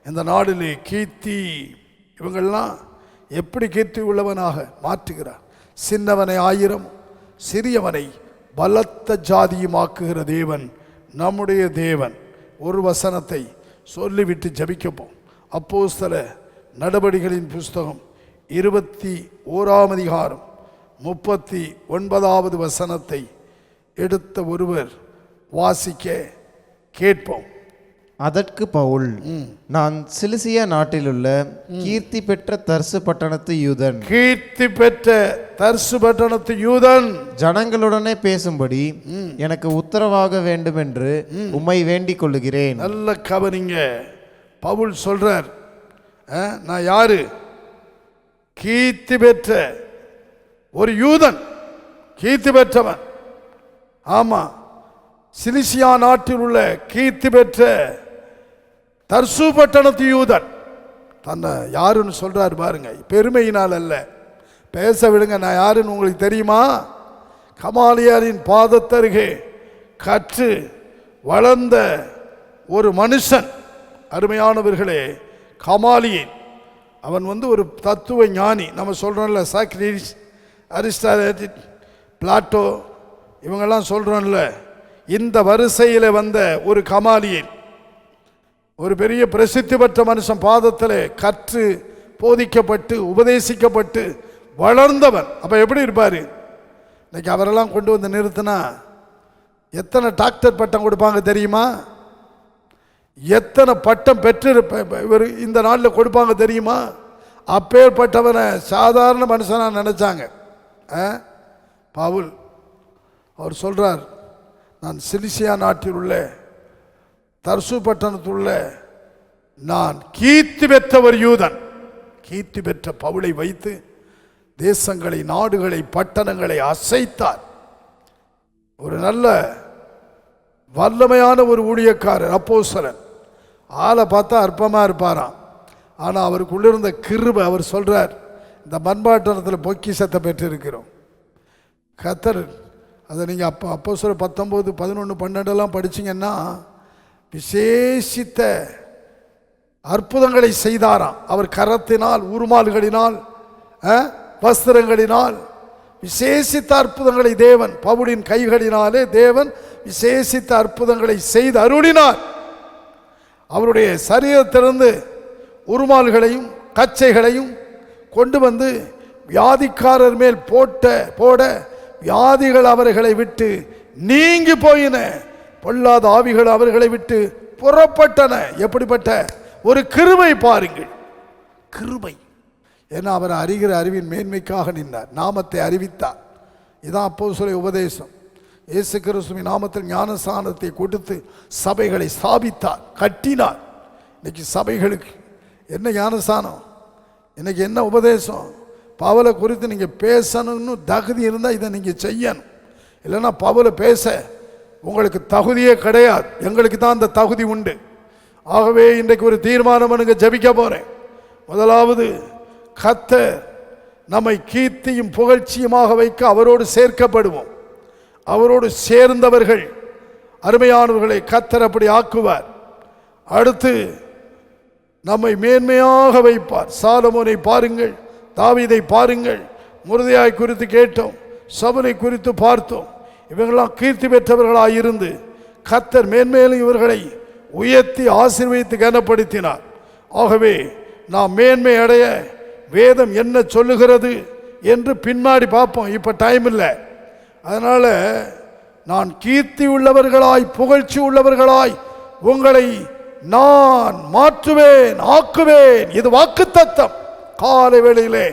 இந்த நாளிலே கீர்த்தி இவங்கள்லாம் எப்படி கீர்த்தி உள்ளவனாக மாற்றுகிறார். சின்னவனை 1000 சிறியவனை பலத்த ஜாதியுமாக்குகிற தேவன் நம்முடைய தேவன். ஒரு வசனத்தை சொல்லிவிட்டு ஜெபிக்கப்போம். அப்போஸ்தல நடபடிகளின் புஸ்தகம் 21ஆம் அதிகாரம் 39வது வசனத்தை எடுத்த ஒருவர் வாசிக்க கேட்போம். அதற்கு பவுல், நான் சிலிசியா நாட்டிலுள்ள கீர்த்தி பெற்ற தர்சு பட்டணத்து யூதன், கீர்த்தி பெற்ற தர்சு பட்டணத்து யூதன், ஜனங்களுடனே பேசும்படி எனக்கு உத்தரவாக வேண்டும் என்று உம்மை வேண்டிக் கொள்ளுகிறேன். நல்ல கவனிங்க. பவுல் சொல்றார், நான் யாரு? கீர்த்தி பெற்ற ஒரு யூதன், கீர்த்தி பெற்றவன். ஆமா, சிலிசியா நாட்டில் உள்ள கீர்த்தி பெற்ற தர்சு பட்டணத்து யூதன். தன்னை யாருன்னு சொல்றாரு பாருங்க. பெருமையினால் அல்ல, பேச விடுங்க. நான் யாருன்னு உங்களுக்கு தெரியுமா? கமாலியாரின் பாதத்தருகே கற்று வளர்ந்த ஒரு மனுஷன். அருமையானவர்களே, கமாலியன் அவன் ஒரு தத்துவ ஞானி. நம்ம சொல்றோம்ல, சாக்ரட்டிஸ், அரிஸ்டாட்டில், பிளாட்டோ, இவங்கெல்லாம் சொல்றோம்ல. இந்த வரிசையில் வந்த ஒரு கமாலியன், ஒரு பெரிய பிரசித்தி பெற்ற மனுஷன், பாதத்தில் கற்று போதிக்கப்பட்டு உபதேசிக்கப்பட்டு வளர்ந்தவன். அப்போ எப்படி இருப்பார்? இன்னைக்கு அவரெல்லாம் கொண்டு வந்து நிறுத்தினா எத்தனை டாக்டர் பட்டம் கொடுப்பாங்க தெரியுமா? எத்தனை பட்டம் பெற்று இவர் இந்த நாளில் கொடுப்பாங்க தெரியுமா? அப்பேற்பட்டவனை சாதாரண மனுஷனாக நினச்சாங்க. பவுல் அவர் சொல்கிறார், நான் சிலிசியா நாட்டில் உள்ள தர்சு பட்டணத்தில் உள்ள நான் கீர்த்தி பெற்ற ஒரு யூதன். கீர்த்தி பெற்ற பவுலை வைத்து தேசங்களை, நாடுகளை, பட்டணங்களை அசைத்தார். ஒரு நல்ல வல்லமையான ஒரு ஊழியக்காரர், அப்போஸ்தலன். ஆளை பார்த்தா அற்பமாக இருப்பாராம், ஆனால் அவருக்குள்ளிருந்த கிருபை. அவர் சொல்கிறார், இந்த மண்பாட்டத்தில் பொக்கிஷத்தை பெற்றிருக்கிறோம். கர்த்தர் அதை நீங்கள் அப்போஸ்தலர் 19, 11, 12 படிச்சிங்கன்னா விசேஷித்த அற்புதங்களை செய்தாராம். அவர் கரத்தினால், உருமால்களினால், வஸ்திரங்களினால் விசேஷித்த அற்புதங்களை தேவன், பவுலின் கைகளினாலே தேவன் விசேஷித்த அற்புதங்களை செய்து அருளினார். அவருடைய சரீரத்திலிருந்து உருமால்களையும் கச்சைகளையும் கொண்டு வந்து வியாதிக்காரர் மேல் போட வியாதிகள் அவர்களை விட்டு நீங்கி போயின, பொல்லாத ஆவிகள் அவர்களை விட்டு புறப்பட்டன. எப்படிப்பட்ட ஒரு கிருபை பாருங்கள், கிருபை. ஏன்னா அவர் அறிகிற அறிவின் மேன்மைக்காக நின்றார், நாமத்தை அறிவித்தார். இதான் அப்போஸ்தலர் உபதேசம். இயேசு கிறிஸ்துவின் நாமத்தில் ஞானஸ்நானத்தை கொடுத்து சபைகளை ஸ்தாபித்தார், கட்டினார். இன்னைக்கு சபைகளுக்கு என்ன ஞானஸ்நானம், இன்னைக்கு என்ன உபதேசம்? பவுலை குறித்து நீங்கள் பேசணும்னு தகுதி இருந்தால் இதை நீங்கள் செய்யணும். இல்லைன்னா பவுலை பேச உங்களுக்கு தகுதியே கிடையாது. எங்களுக்கு தான் அந்த தகுதி உண்டு. ஆகவே இன்றைக்கு ஒரு தீர்மானம் பண்ணுங்க, ஜெபிக்க போகிறேன். முதலாவது, கர்த்தர் நம்மை கீர்த்தியும் புகழ்ச்சியுமாக வைக்க அவரோடு சேர்க்கப்படுவோம். அவரோடு சேர்ந்தவர்கள் அருமையானவர்களை கர்த்தர் அப்படி ஆக்குவார். அடுத்து நம்மை மேன்மையாக வைப்பார். சாலமோனை பாருங்கள், தாவீதை பாருங்கள், மொர்தெகாய் குறித்து கேட்டோம், சவுலை குறித்து பார்த்தோம். இவங்களாம் கீர்த்தி பெற்றவர்களாயிருந்து கர்த்தர் மேன்மேலும் இவர்களை உயர்த்தி ஆசீர்வதித்து கனப்படுத்தினார். ஆகவே நாம் மேன்மை அடைய வேதம் என்ன சொல்லுகிறது என்று பின்னாடி பார்ப்போம், இப்போ டைம் இல்லை. அதனால் நான் கீர்த்தி உள்ளவர்களாய், புகழ்ச்சி உள்ளவர்களாய் உங்களை நான் மாற்றுவேன், ஆக்குவேன். இது வாக்குத்தத்தம். காலை வேளையிலே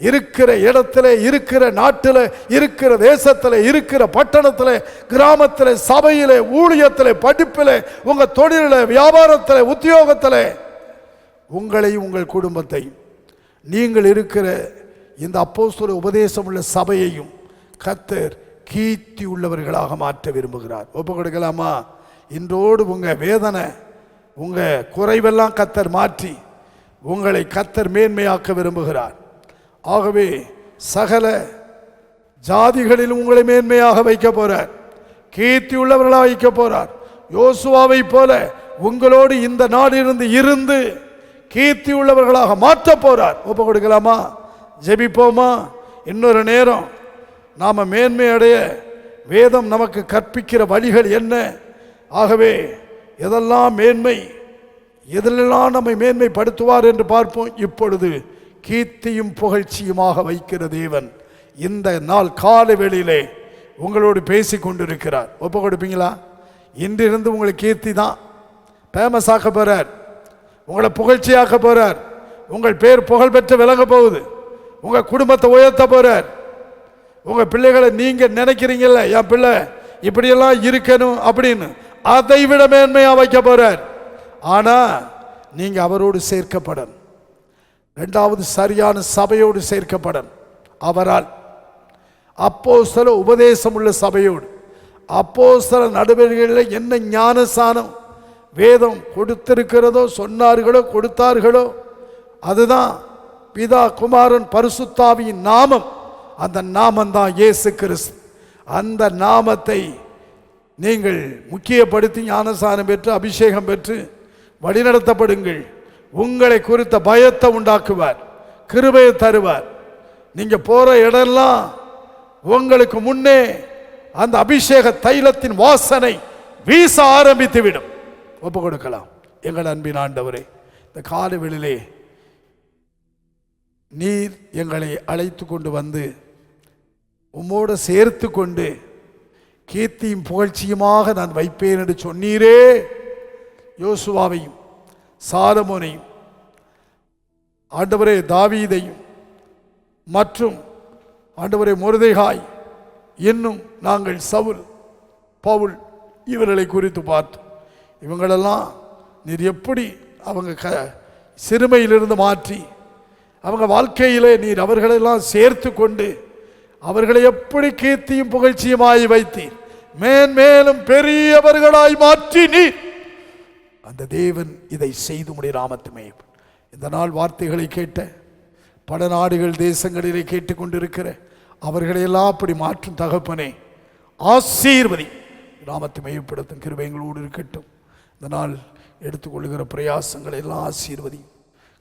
இருக்கிற இடத்துல, இருக்கிற நாட்டில், இருக்கிற தேசத்தில், இருக்கிற பட்டணத்தில், கிராமத்தில், சபையில், ஊழியத்தில், படிப்பில், உங்கள் தொழிலில், வியாபாரத்தில், உத்தியோகத்தில், உங்களை உங்கள் குடும்பத்தையும் நீங்கள் இருக்கிற இந்த அப்போஸ்தல உபதேசம் உள்ள சபையையும் கர்த்தர் கீர்த்தி உள்ளவர்களாக மாற்ற விரும்புகிறார். ஒப்பு கொடுக்கலாமா? இன்றோடு உங்கள் வேதனை, உங்கள் குறைவெல்லாம் கர்த்தர் மாற்றி உங்களை கர்த்தர் மேன்மையாக்க விரும்புகிறார். ஆகவே சகல ஜாதிகளிலும் உங்களை மேன்மையாக வைக்க போறார், கீர்த்தி உள்ளவர்களாக வைக்க போறார். யோசுவாவை போல உங்களோடு இந்த நாடிலிருந்து இருந்து கீர்த்தி உள்ளவர்களாக மாற்ற போறார். ஒப்பு கொடுக்கலாமா? ஜெபிப்போமா? இன்னொரு நேரம் நாம மேன்மை அடைய வேதம் நமக்கு கற்பிக்கிற வழிகள் என்ன? ஆகவே எதெல்லாம் மேன்மை, எதிலெல்லாம் நம்மை மேன்மைப்படுத்துவார் என்று பார்ப்போம். இப்பொழுது கீர்த்தியும் புகழ்ச்சியுமாக வைக்கிற தேவன் இந்த நாள் காலை வேளையிலே உங்களோடு பேசி கொண்டிருக்கிறார். ஒப்பு கொடுப்பீங்களா? இன்றிருந்து உங்களுக்கு கீர்த்தி தான், ஃபேமஸ் ஆக்க போறார், உங்களை புகழ்ச்சியாக்க போறார், உங்கள் பேர் புகழ் பெற்று விளங்க போகுது, உங்க குடும்பத்தை உயர்த்த போறார். உங்க பிள்ளைகளை நீங்க நினைக்கிறீங்கல்ல, என் பிள்ளை இப்படியெல்லாம் இருக்கணும் அப்படின்னு, அதை விட மேன்மையா வைக்க போறார். ஆனா நீங்க அவரோடு சேர்க்கப்படணும். இரண்டாவது சரியான சபையோடு சேர்க்கப்படணும். அவரால் அப்போஸ்தல உபதேசம் உள்ள சபையோடு, அப்போஸ்தல நடுவர்களில் என்ன ஞானசானம் வேதம் கொடுத்திருக்கிறதோ, சொன்னார்களோ, கொடுத்தார்களோ, அதுதான் பிதா, குமாரன், பரிசுத்தாவியின் நாமம். அந்த நாமம் தான் இயேசு கிறிஸ்து. அந்த நாமத்தை நீங்கள் முக்கியப்படுத்தி ஞானசானம் பெற்று அபிஷேகம் பெற்று வழிநடத்தப்படுங்கள். உங்களை குறித்த பயத்தை உண்டாக்குவார், கிருபையை தருவார். நீங்க போற இடம்லாம் உங்களுக்கு முன்னே அந்த அபிஷேக தைலத்தின் வாசனை வீச ஆரம்பித்து விடும். ஒப்பு கொடுக்கலாம். எங்கள் அன்பின் ஆண்டவரே, இந்த காலவெளியிலே நீர் எங்களை அழைத்து கொண்டு வந்து உம்மோடு சேர்த்து கொண்டு கீர்த்தியும் புகழ்ச்சியுமாக நான் வைப்பேன் என்று சொன்னீரே. யோசுவாவையும் சாலமோனையும் ஆண்டவரே தாவீதையும் மற்றும் ஆண்டவரே மொர்தெகாய், இன்னும் நாங்கள் சவுல், பவுல் இவர்களை குறித்து பார்த்தோம். இவங்களெல்லாம் நீர் எப்படி அவங்க சிறுமையிலிருந்து மாற்றி அவங்க வாழ்க்கையிலே நீர் அவர்களெல்லாம் சேர்த்து கொண்டு அவர்களை எப்படி கீர்த்தியும் புகழ்ச்சியுமாய் வைத்தீர், மேன்மேலும் பெரியவர்களாய் மாற்றி நீர். அந்த தேவன் இதை செய்து முடிய நாமத்துமே. இந்த நாள் வார்த்தைகளை கேட்ட பல நாடுகள் தேசங்களிலே கேட்டுக்கொண்டிருக்கிற அவர்களையெல்லாம் அப்படி மாற்றும் தகப்பனே, ஆசீர்வதி, நாமத்தை மையப்படுத்தும் கிருபை எங்களோடு இருக்கட்டும். இந்த நாள் எடுத்துக்கொள்ளுகிற பிரயாசங்களை எல்லாம் ஆசீர்வதி.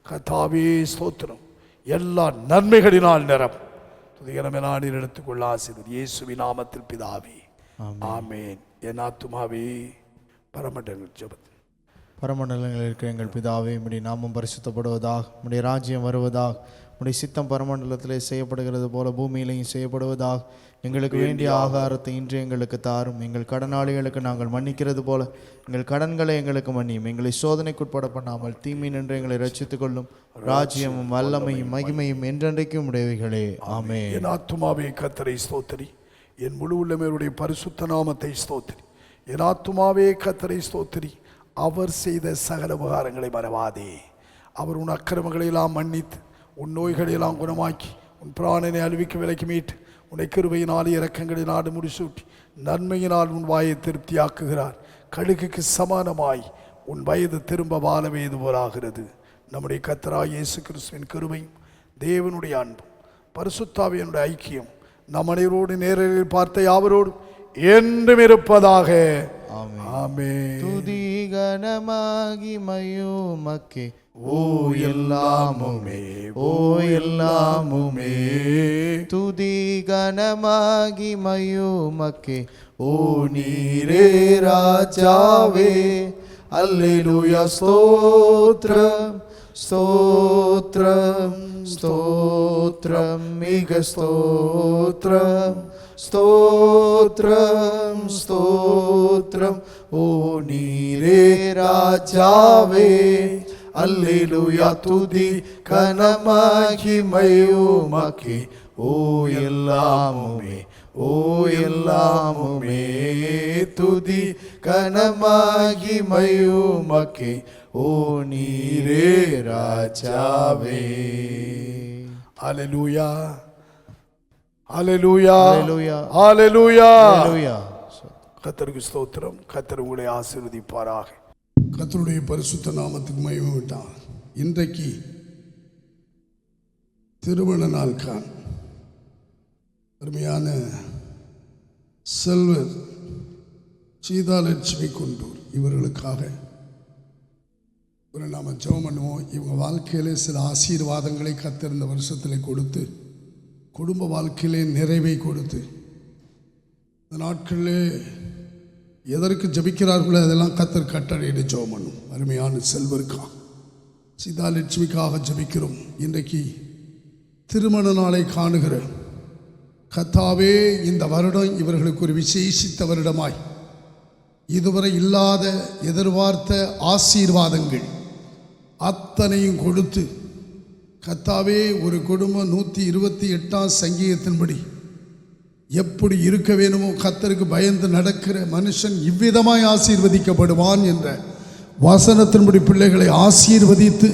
கர்த்தாவே ஸ்தோத்திரம். எல்லா நன்மைகளினால் நிறம் துதிகரமே நாடில் எடுத்துக்கொள்ள ஆசீர்வதி. இயேசுவின் நாமத்தில் பிதாவே, ஆமேன். என் ஆத்துமாவே பரமண்டல ஜெபம். பரமண்டலங்களில் இருக்கிற எங்கள் பிதாவே, உம்முடைய நாமம் பரிசுத்தப்படுவதாக, உம்முடைய ராஜ்யம் வருவதாக, உம்முடைய சித்தம் பரமண்டலத்திலே செய்யப்படுகிறது போல பூமியிலையும் செய்யப்படுவதாக. எங்களுக்கு வேண்டிய ஆகாரத்தை இன்று எங்களுக்கு தாரும். எங்கள் கடனாளிகளுக்கு நாங்கள் மன்னிக்கிறது போல எங்கள் கடன்களை எங்களுக்கு மன்னியும். எங்களை சோதனைக்குட்பட பண்ணாமல் தீமை நின்று எங்களை ரட்சித்துக் கொள்ளும். ராஜ்யமும் வல்லமையும் மகிமையும் என்றென்றைக்கும் உடையவைகளே, ஆமென். என் ஆத்துமாவே கர்த்தரை ஸ்தோத்திரி, என் முழு உள்ளமையுடைய பரிசுத்த நாமத்தை ஸ்தோத்திரி. என் ஆத்துமாவே கர்த்தரை ஸ்தோத்திரி, அவர் செய்த சகல உபகாரங்களை மறவாதே. அவர் உன் அக்கிரமங்களை எல்லாம் மன்னித்து உன் நோய்களை எல்லாம் குணமாக்கி உன் பிராணனை அழிவுக்கு விலைக்கு மீட்டு உன்னை கிருபையினால் இரக்கங்களின் நாடு முடிசூட்டி நன்மையினால் உன் வாயை திருப்தியாக்குகிறார். கழுகுக்கு சமானமாய் உன் வயது திரும்ப வாழ வயது போலாகிறது. நம்முடைய கர்த்தராகிய இயேசு கிறிஸ்துவின் கிருபையும் தேவனுடைய அன்பும் பரிசுத்தாவியனுடைய ஐக்கியம் நம் அனைவரோடு நேரில் பார்த்த யாவரோடு என்றும் இருப்பதாக. ஆமென். துதி கனமாகி மகிமையுமக்கே, ஓ எல்லாமுமே, ஓ எல்லாமுமே. துதி கனமாகி மகிமையுமக்கே, ஓ நீரே ராஜாவே. அல்லேலூயா. ஸ்தோத்ரம் ஸ்தோத்ரம் ஸ்தோத்ரம் மிக ஸ்தோத்ரம் ஸ்தோத்ரம் ஸ்தோத்ரம். ஓ நீரே ராஜாவே. அல்லேலூயா துதி கனமகிமை உமக்கே. ஓ எல்லாமுமே ஓ எல்லாமுமே துதி கனமகிமை உமக்கே. ஓ நீரே ராஜாவே. ஹல்லேலூயா ஹல்லேலூயா ஹல்லேலூயா ஹல்லேலூயா. ஹல்லேலூயா. கர்த்தருக்கு ஸ்தோத்திரம். கர்த்தர் உங்களை ஆசீர்வதிப்பாராக. கர்த்தருடைய பரிசுத்த நாமத்துக்கு மகிமை உண்டாம். இன்றைக்கு திருமண நாள் கான் அருமையான செல்வர் சீதாலட்சுமி குண்டூர் இவர்களுக்காக ஒரு நாம ஜெபம் பண்ணுவோம். இவங்க வாழ்க்கையிலே சில ஆசீர்வாதங்களை கர்த்தர் இந்த வருஷத்தில் கொடுத்து, குடும்ப வாழ்க்கையிலே நிறைவை கொடுத்து, இந்த நாட்களிலே எதற்கு ஜபிக்கிறார்களோ அதெல்லாம் கர்த்தர் கட்டளையிட்டு ஜெபம் பண்ணும். அருமையான செல்வருக்காக சீதாலட்சுமிக்காக ஜபிக்கிறோம். இன்றைக்கு திருமண நாளை காணுகிற கர்த்தாவே, இந்த வருடம் இவர்களுக்கு ஒரு விசேஷித்த வருடமாய் இதுவரை இல்லாத எதிர்பார்த்த ஆசீர்வாதங்கள் அத்தனையும் கொடுத்து கர்த்தாவே, ஒரு குடும்பம் 128ஆம் சங்கீதத்தின்படி எப்படி இருக்க வேணுமோ கர்த்தருக்கு பயந்து நடக்கிற மனுஷன் இவ்விதமாய் ஆசீர்வதிக்கப்படுவான் என்ற வசனத்தின்படி பிள்ளைகளை ஆசீர்வதித்து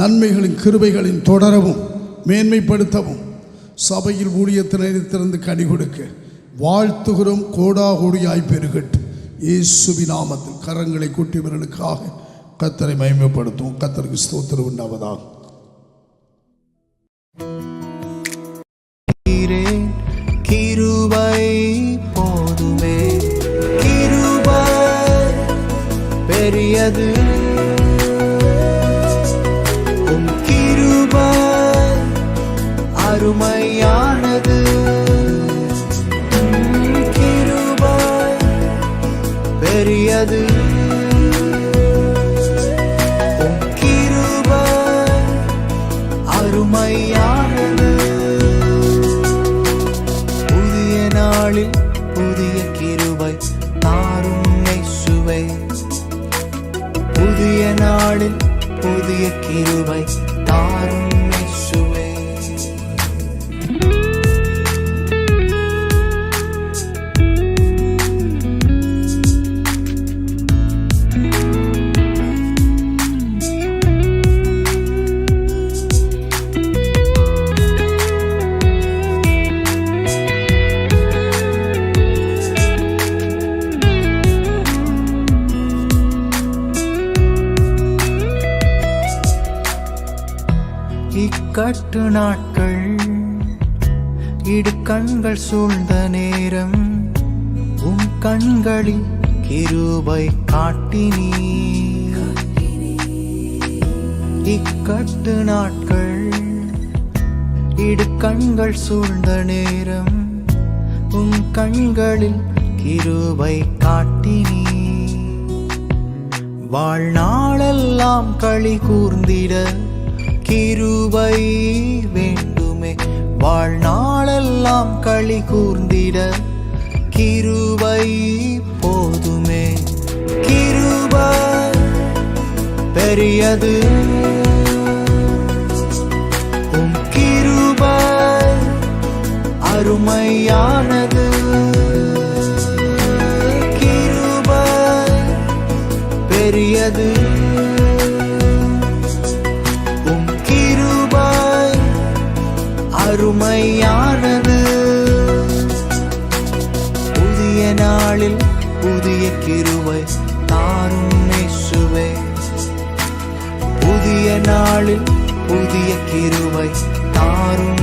நன்மைகளின் கிருபைகளின் தொடரவும் மேன்மைப்படுத்தவும் சபையில் ஊழியத்திலிருந்து கனி கொடுக்க வாழ்த்துகிறோம். கோடாகோடியாய் பெருகட்டும். இயேசுவின் நாமத்தில் கரங்களை கூட்டியவர்களுக்காக கர்த்தரை மகிமைப்படுத்தும். கர்த்தருக்கு ஸ்தோத்திரம் உண்டாவதாக. கிருபை போதுமே, கிருபை பெரியது, உம் கிருபை அருமையானது, கிருபை பெரியது, உம் கிருபை அருமையானது. புதிய நாளில் புதிய கிருபை தாரும் இயேசுவே, புதிய நாளில் புதிய கிருபை தாரும் இயேசுவே. இக்கட்டு நாட்கள் இடுக்கண்கள் சூழ்ந்த நேரம் உம் கண்களில் கிருபை காட்டினீ. இக்கட்டு நாட்கள் இடுக்கண்கள் சூழ்ந்த நேரம் உம் கண்களில் கிருபை காட்டினீ. வாழ்நாளெல்லாம் களி கூர்ந்திட கிருபை வேண்டுமே, வாழ்நாளெல்லாம் களி கூர்ந்திட கிருபை போதுமே. கிருபை பெரியது, உம் கிருபை அருமையானது, கிருபை பெரியது, அருமையானது. புதிய நாளில் புதிய கிருபை தாரும் இயேசுவே, புதிய நாளில் புதிய கிருபை தாரும்